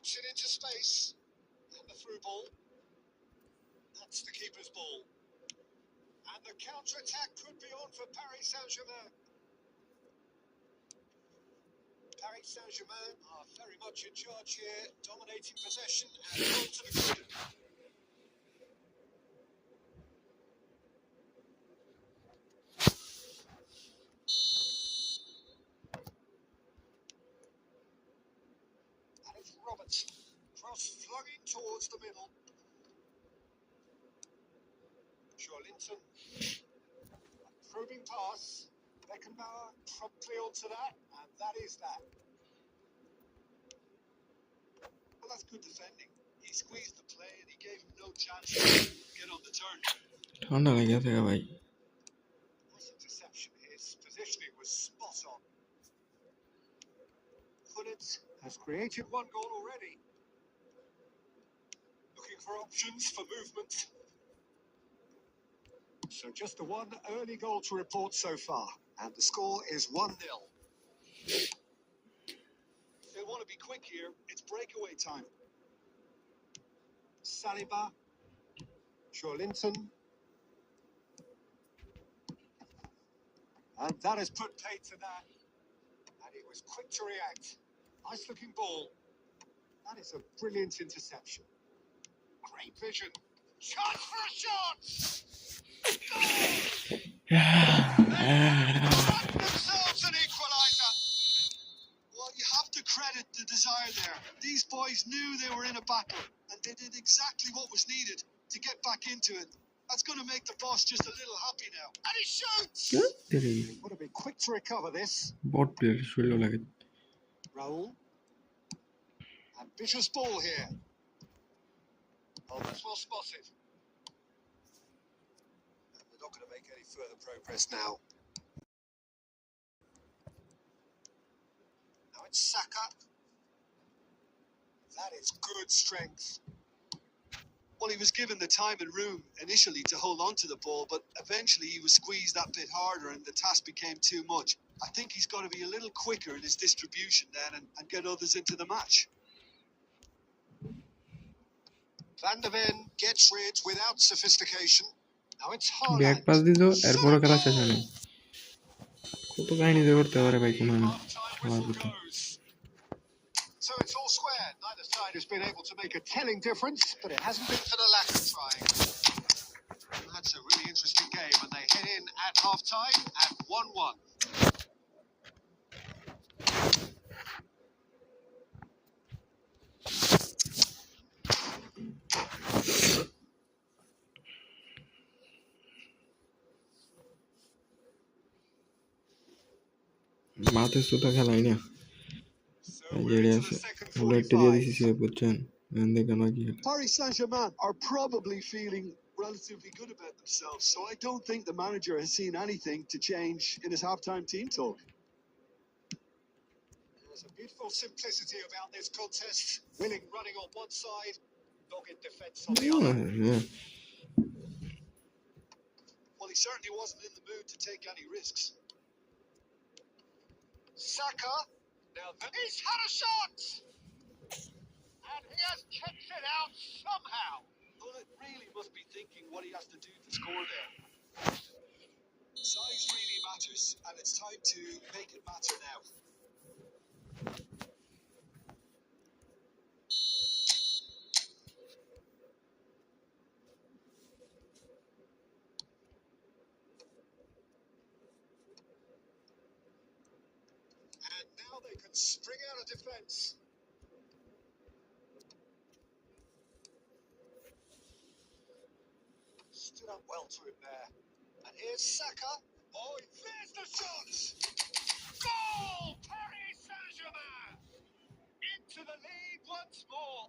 drops it into space. And the through ball. That's the keeper's ball. And the counter-attack could be on for Paris Saint-Germain. Paris Saint-Germain are very much in charge here, dominating possession and on to the good. And it's Roberts. Cross flung in towards the middle. Linton. Probing pass. Beckenbauer promptly onto that, and that is that. Well, that's good defending. He squeezed the play and he gave him no chance to get on the turn.
ঠান্ডা লাগে থেকে ভাই
Nice interception. His positioning was spot on. Gullit has created one goal already. Looking for options for movement. So just the one early goal to report so far. And the score is 1-0. They want to be quick here. It's breakaway time. Saliba. Linton. And that has put paid to that. And he was quick to react. Nice looking ball. That is a brilliant interception. Great vision. Chance for a shot! Themselves an equaliser. Well, you have to credit the desire there. These boys knew they were in a battle, and they did exactly what was needed to get back into it. That's going to make the boss just a little happy now. And he shoots! Would have been quick to recover this.
But player শরীর লাগে
Raul. Ambitious ball here. Oh, that's well spotted. They're not going to make any further progress now. Now it's Saka. That is good strength. Well, he was given the time and room initially to hold on to the ball, but eventually he was squeezed that bit harder and the task became too much. I think he's got to be a little quicker in his distribution then and get others into the match. Van der Ven gets rid without sophistication. Now it's
back
Haaland.
Pass দিছো এরপরও খেলা শেষ হয়নি কত কাহিনী যে করতে পারে ভাই কোনো খেলার প্রতি
So it's all square. Neither side has been able to make a telling difference, but it hasn't been for the lack of trying. That's a really interesting game, and they head in at half-time at 1-1.
মাঠে তো খেলাই না JD আছে ওগুলো একটা দিয়ে দিছি সে বুঝছেন দেখেন কি
Paris Saint-Germain are probably feeling relatively good about themselves, so I don't think the manager has seen anything to change in his halftime team talk.
There's a beautiful simplicity about this contest. Willing running on one side, dogged defence on the other.
Yeah.
Well, he certainly wasn't in the mood to take any risks. Saka. Now he's had a shot! And he has kept it out somehow. Well, it really must be thinking what he has to do to score there.
Size really matters, and it's time to make it matter now.
And now they can string out a defence. Stood up well to him there. And here's Saka. Oh, there's the shot! Goal! Paris Saint-Germain! Into the lead once more.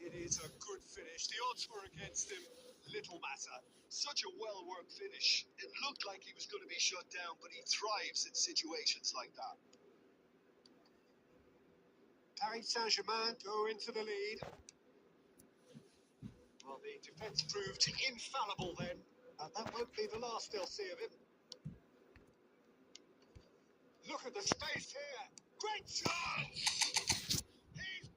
It is a good finish. The odds were against him. Little matter.
Such a well-worked finish. It looked like he was going to be shut down, but he thrives in situations like that.
Paris Saint-Germain go into the lead. Well, the defence proved infallible then, and that won't be the last they'll see of him. Look at the space here. Great chance! He's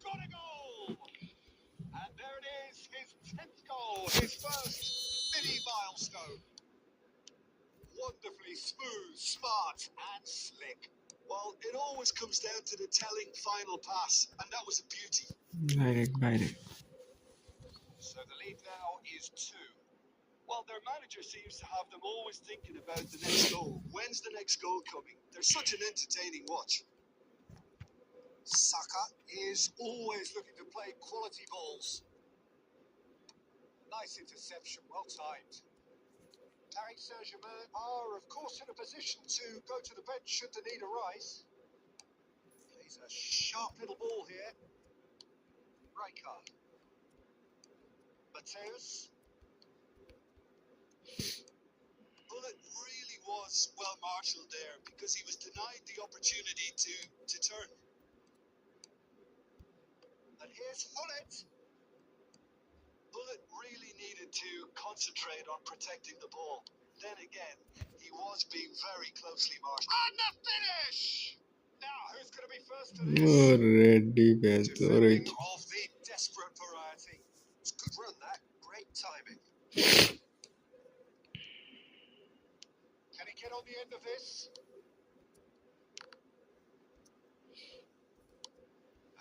just comes down to the telling final pass, and that was a beauty.
Direct.
So the lead now is 2. Well, their manager seems to have them always thinking about the next goal.
When's the next goal coming? They're such an entertaining watch.
Saka is always looking to play quality balls. Nice interception, well timed. Paris Saint-Germain are, of course, in a position to go to the bench should the need arise. Plays a sharp little ball here. Rijkaard. Mateus.
Bullet really was well marshalled there because he was denied the opportunity to turn.
And here's Hullet.
Bullet really needed to concentrate on protecting the ball. Then again, he was being very closely marshalled.
And the finish! Now, who's going to be first to this?
Already best.
Defending of the desperate variety. It's good run, that. Great timing. Can he get on the end of this?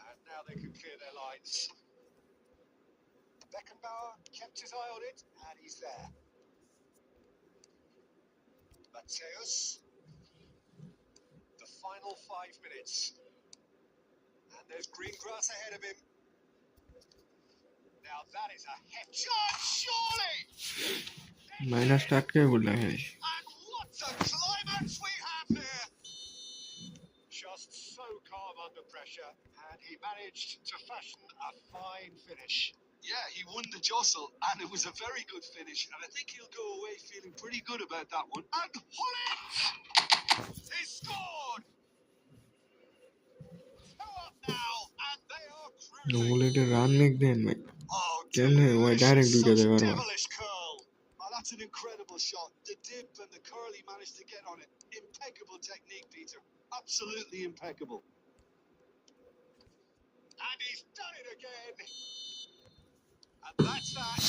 And now they can clear their lines. Beckenbauer kept his eye on it, and he's there. Mateus. The final 5 minutes. And there's green grass ahead of him. Now that is a heft shot, surely!
Minus start के बोल रहा है.
And what a climax we have here! Just so calm under pressure, and he managed to fashion a fine finish.
Yeah, he won the jostle, and it was a very good finish, and I think he'll go away feeling pretty good about that one.
And Hullet! He scored! 2 up now, and they are
No
cruising.
let it run make them like.
Oh,
Can he? Why direct do
such
it?
devilish curl. Oh, that's an incredible shot. The dip and the curl he managed to get on it. Impeccable technique, Peter. Absolutely impeccable.
And he's done it again. And that's that.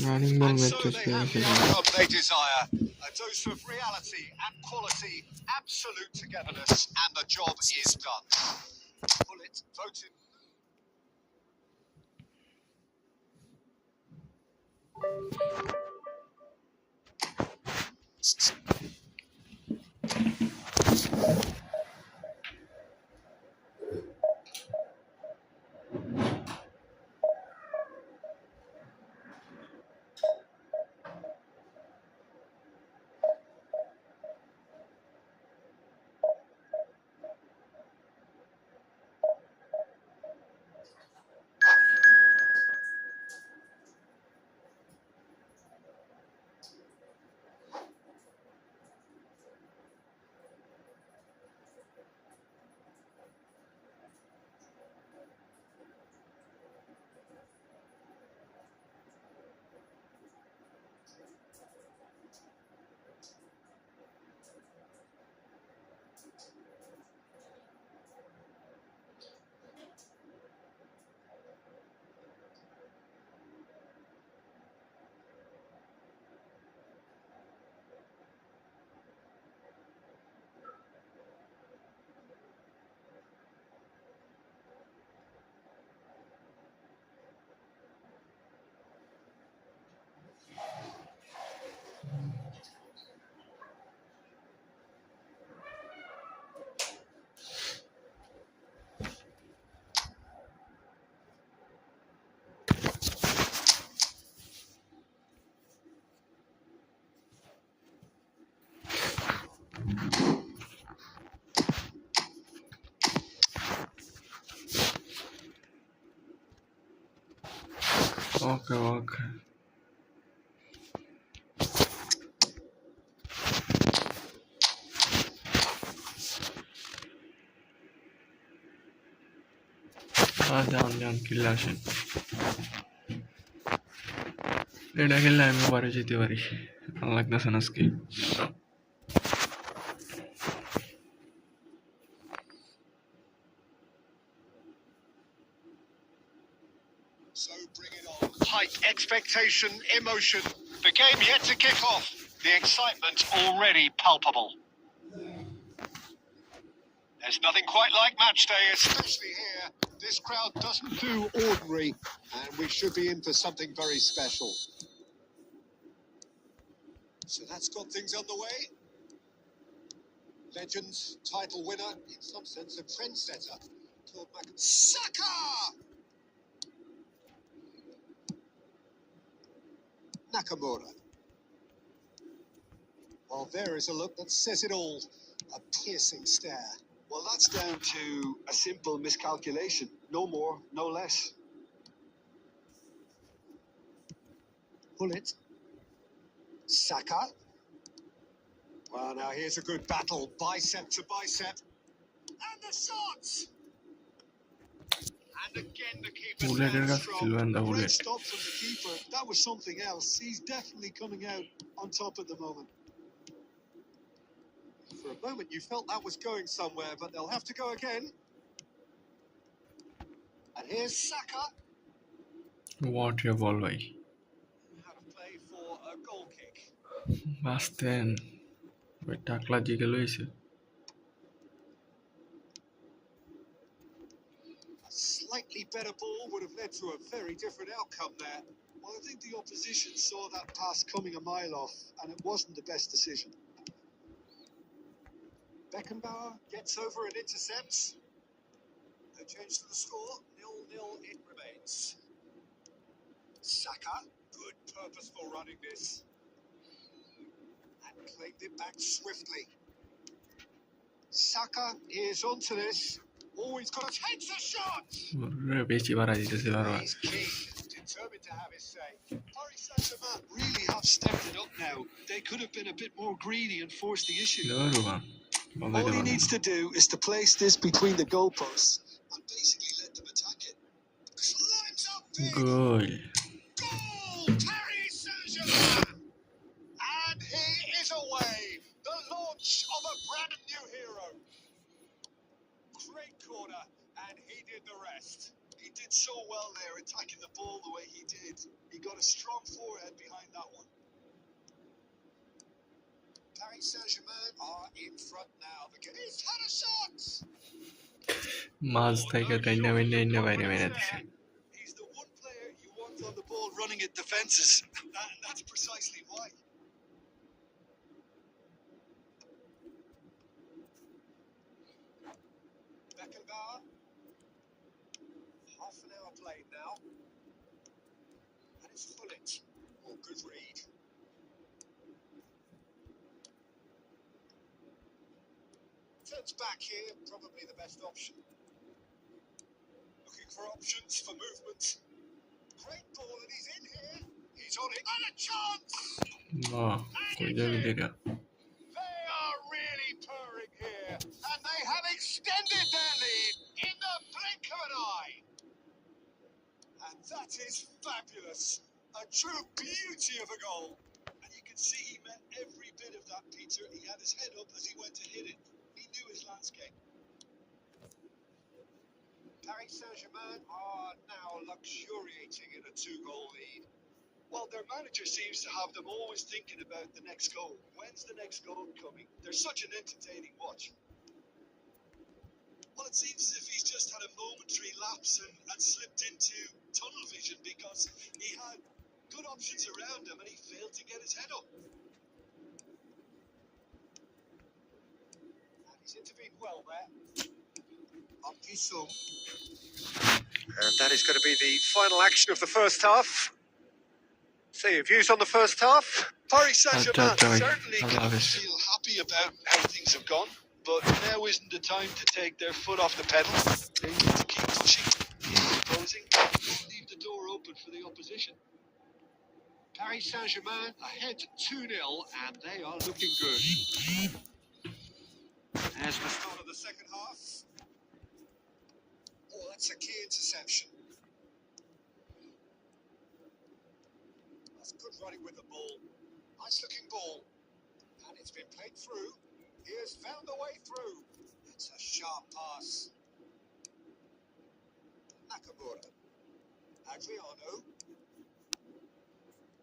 Running ball
And
match
so
is
they have the outcome they desire. A dose of reality and quality, absolute togetherness, and the job is done. Bullet voted.
Okay. যান কিল্লা আসেন এটা খেললে আমি পরে যেতে পারি ভালো লাগতেছে না আজকে
So bring it on. High expectation, emotion. The game yet to kick off. The excitement already palpable. There's nothing quite like match day, especially here. This crowd doesn't do ordinary, and we should be in for something very special. So that's got things underway. Legends, title winner, in some sense a trendsetter. Saka! Nakamura. Well, there is a look that says it all. A piercing stare.
Well, that's down to a simple miscalculation. No more, no less.
Pull it. Saka. Well, now here's a good battle, bicep to bicep. And the shots! And again the keeper stands strong.
Great stop from the keeper. That was something else. He's definitely coming out on top at the moment.
For a moment you felt that was going somewhere, but they'll have to go again. And here's Saka.
What a ball, bhai.
How to play for a goal kick.
Basten. ওই টাকলা জিগে লইছে
A slightly better ball would have led to a very different outcome there.
Well, I think the opposition saw that pass coming a mile off, and it wasn't the best decision.
Beckenbauer gets over and intercepts. No change to the score. 0-0 it remains. Saka, good purposeful running this. And claimed it back swiftly. Saka is onto this. Oh, he's got to take the shot!
বেশি বাড়া দিতেছে বারবার
He's keen, determined to have his say.
Paris Saint-Germain really have stepped it up now. They could have been a bit more greedy and forced the issue. All he needs to do is to place this between the goalposts and basically let them attack it.
Climbs up big.
goal
Goal! Paris Saint-Germain! And he is away. The launch of a brand new hero. Great corner, and he did the rest.
He did so well there, attacking the ball the way he did. He got a strong forehead behind that one.
Paris Saint-Germain are in front now. He's had a shot!
মাছ থেকে টাইনা বাইনা বাইরে মেরে দিছে
He's the one player you want on the ball running at defences, and that's precisely why.
Beckenbauer. Half an hour played now. And it's Fullet. Oh, good read. Turns back here, probably the best option. Looking for options for movement. Great ball, and he's in here. He's on it. And a chance!
কই যাবি দেখা
They are really purring here, and they have extended their lead in the blink of an eye. And that is fabulous. A true beauty of a goal.
And you can see he meant every bit of that, Peter. He had his head up as he went to hit it. He knew his landscape.
Paris Saint-Germain are now luxuriating in a 2-goal lead.
Well, their manager seems to have them always thinking about the next goal. When's the next goal coming? They're such an entertaining watch. Well, it seems as if he's just had a momentary lapse and slipped into tunnel vision because he had good options around him and he failed to get his head up.
And he's intervened well there. Up Yusum. And that is going to be the final action of the first half. So your views on the first half?
Paris Saint-Germain certainly
I
can
love it.
feel happy about how things have gone, but now isn't the time to take their foot off the pedal. They need to keep pushing, keep imposing, and leave the door open for the opposition.
Paris Saint-Germain ahead 2-0, and they are looking good. As the start of the second half. Oh, that's a key interception. That's good running with the ball. Nice looking ball. And it's been played through. He has found a way through. It's a sharp pass. Nakamura. Adriano.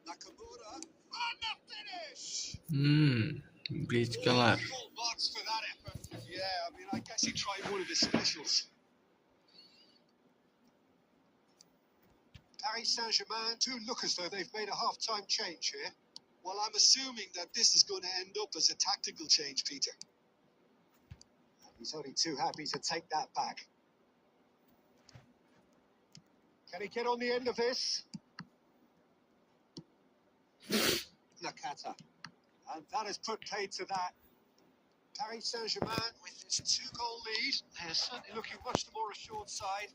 Nakamura. And the finish!
Bridge colour
Full marks for that effort.
Yeah, I mean, I guess he tried one of his specials.
Paris Saint-Germain do look as though they've made a half-time change here.
Well, I'm assuming that this is going to end up as a tactical change, Peter.
He's only too happy to take that back. Can he get on the end of this? Nakata. And that has put paid to that. Paris Saint-Germain with this 2-goal lead. They're certainly looking much the more assured side.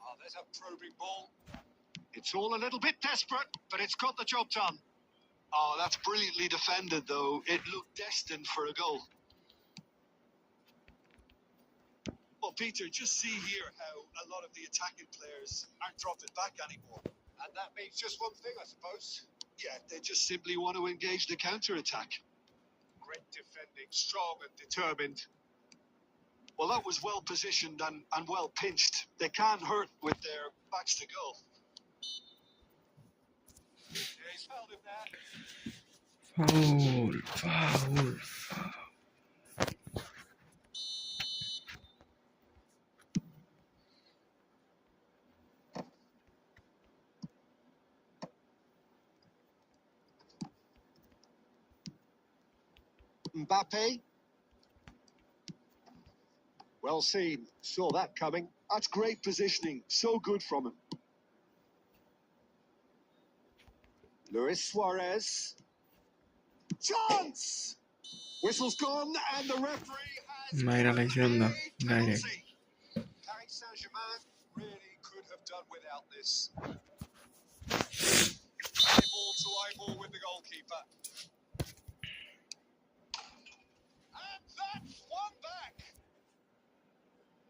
Oh, there's a probing ball. It's all a little bit desperate, but it's got the job done.
Oh, that's brilliantly defended, though. It looked destined for a goal. Well, Peter, just see here how a lot of the attacking players aren't dropping back anymore.
And that means just one thing, I suppose.
Yeah, they just simply want to engage the counter-attack.
Great defending, strong and determined.
Well, that was well positioned and well pinched. They can't hurt with their backs to goal.
Yeah, he's held him there.
Foul.
Mbappe. Well seen. Saw that coming.
That's great positioning. So good from him.
Luis Suarez. Chance! Whistle's gone and the referee has
Mayra la izquierda,
a
direct.
penalty. Paris Saint-Germain really could have done without this. Eyeball to eyeball with the goalkeeper. And that's one back.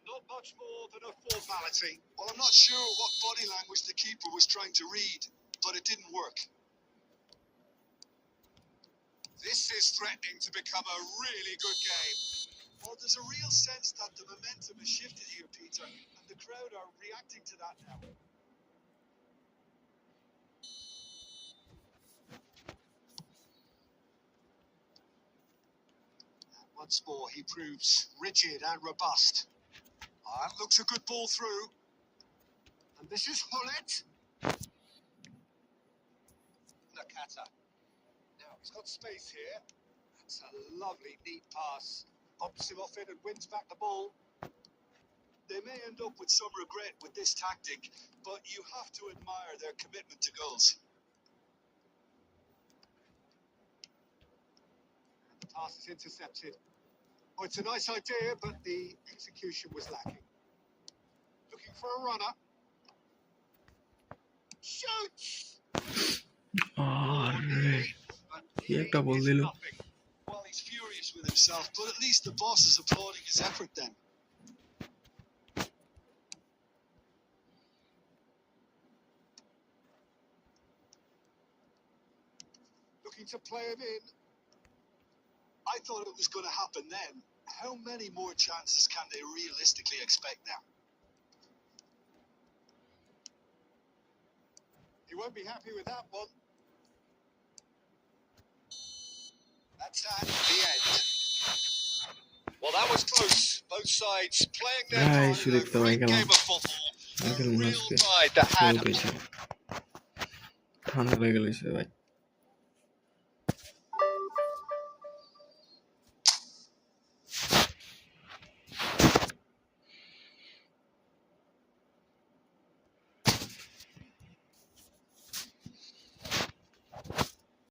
Not much more than a formality.
Well, I'm not sure what body language the keeper was trying to read, but it didn't work.
This is threatening to become a really good game.
Well, there's a real sense that the momentum has shifted here, Peter, and the crowd are reacting to that now.
And once more, he proves rigid and robust. That looks a good ball through. And this is Hullet. Nakata. Now, he's got space here. That's a lovely, neat pass. Bumps him off it and wins back the ball.
They may end up with some regret with this tactic, but you have to admire their commitment to goals.
And the pass is intercepted. Oh, it's a nice idea, but the execution was lacking. Looking for a runner. Shoots!
Arre.
But
কি একটা বল
is
দিল
nothing.
Well, he's furious with himself, but at least the boss is applauding his effort then.
Looking to play him in.
I thought it was going to happen then. How many more chances can they realistically expect now?
He won't be happy with that one. That's at the end. Well, that was close. Both sides playing their
Ay,
time.
শুধু
A
দেখতে পাই
great
কেমন
game of football. A
uncle
real
মাসকে
tide that had
ঠান্ডা লেগে গেছে ভাই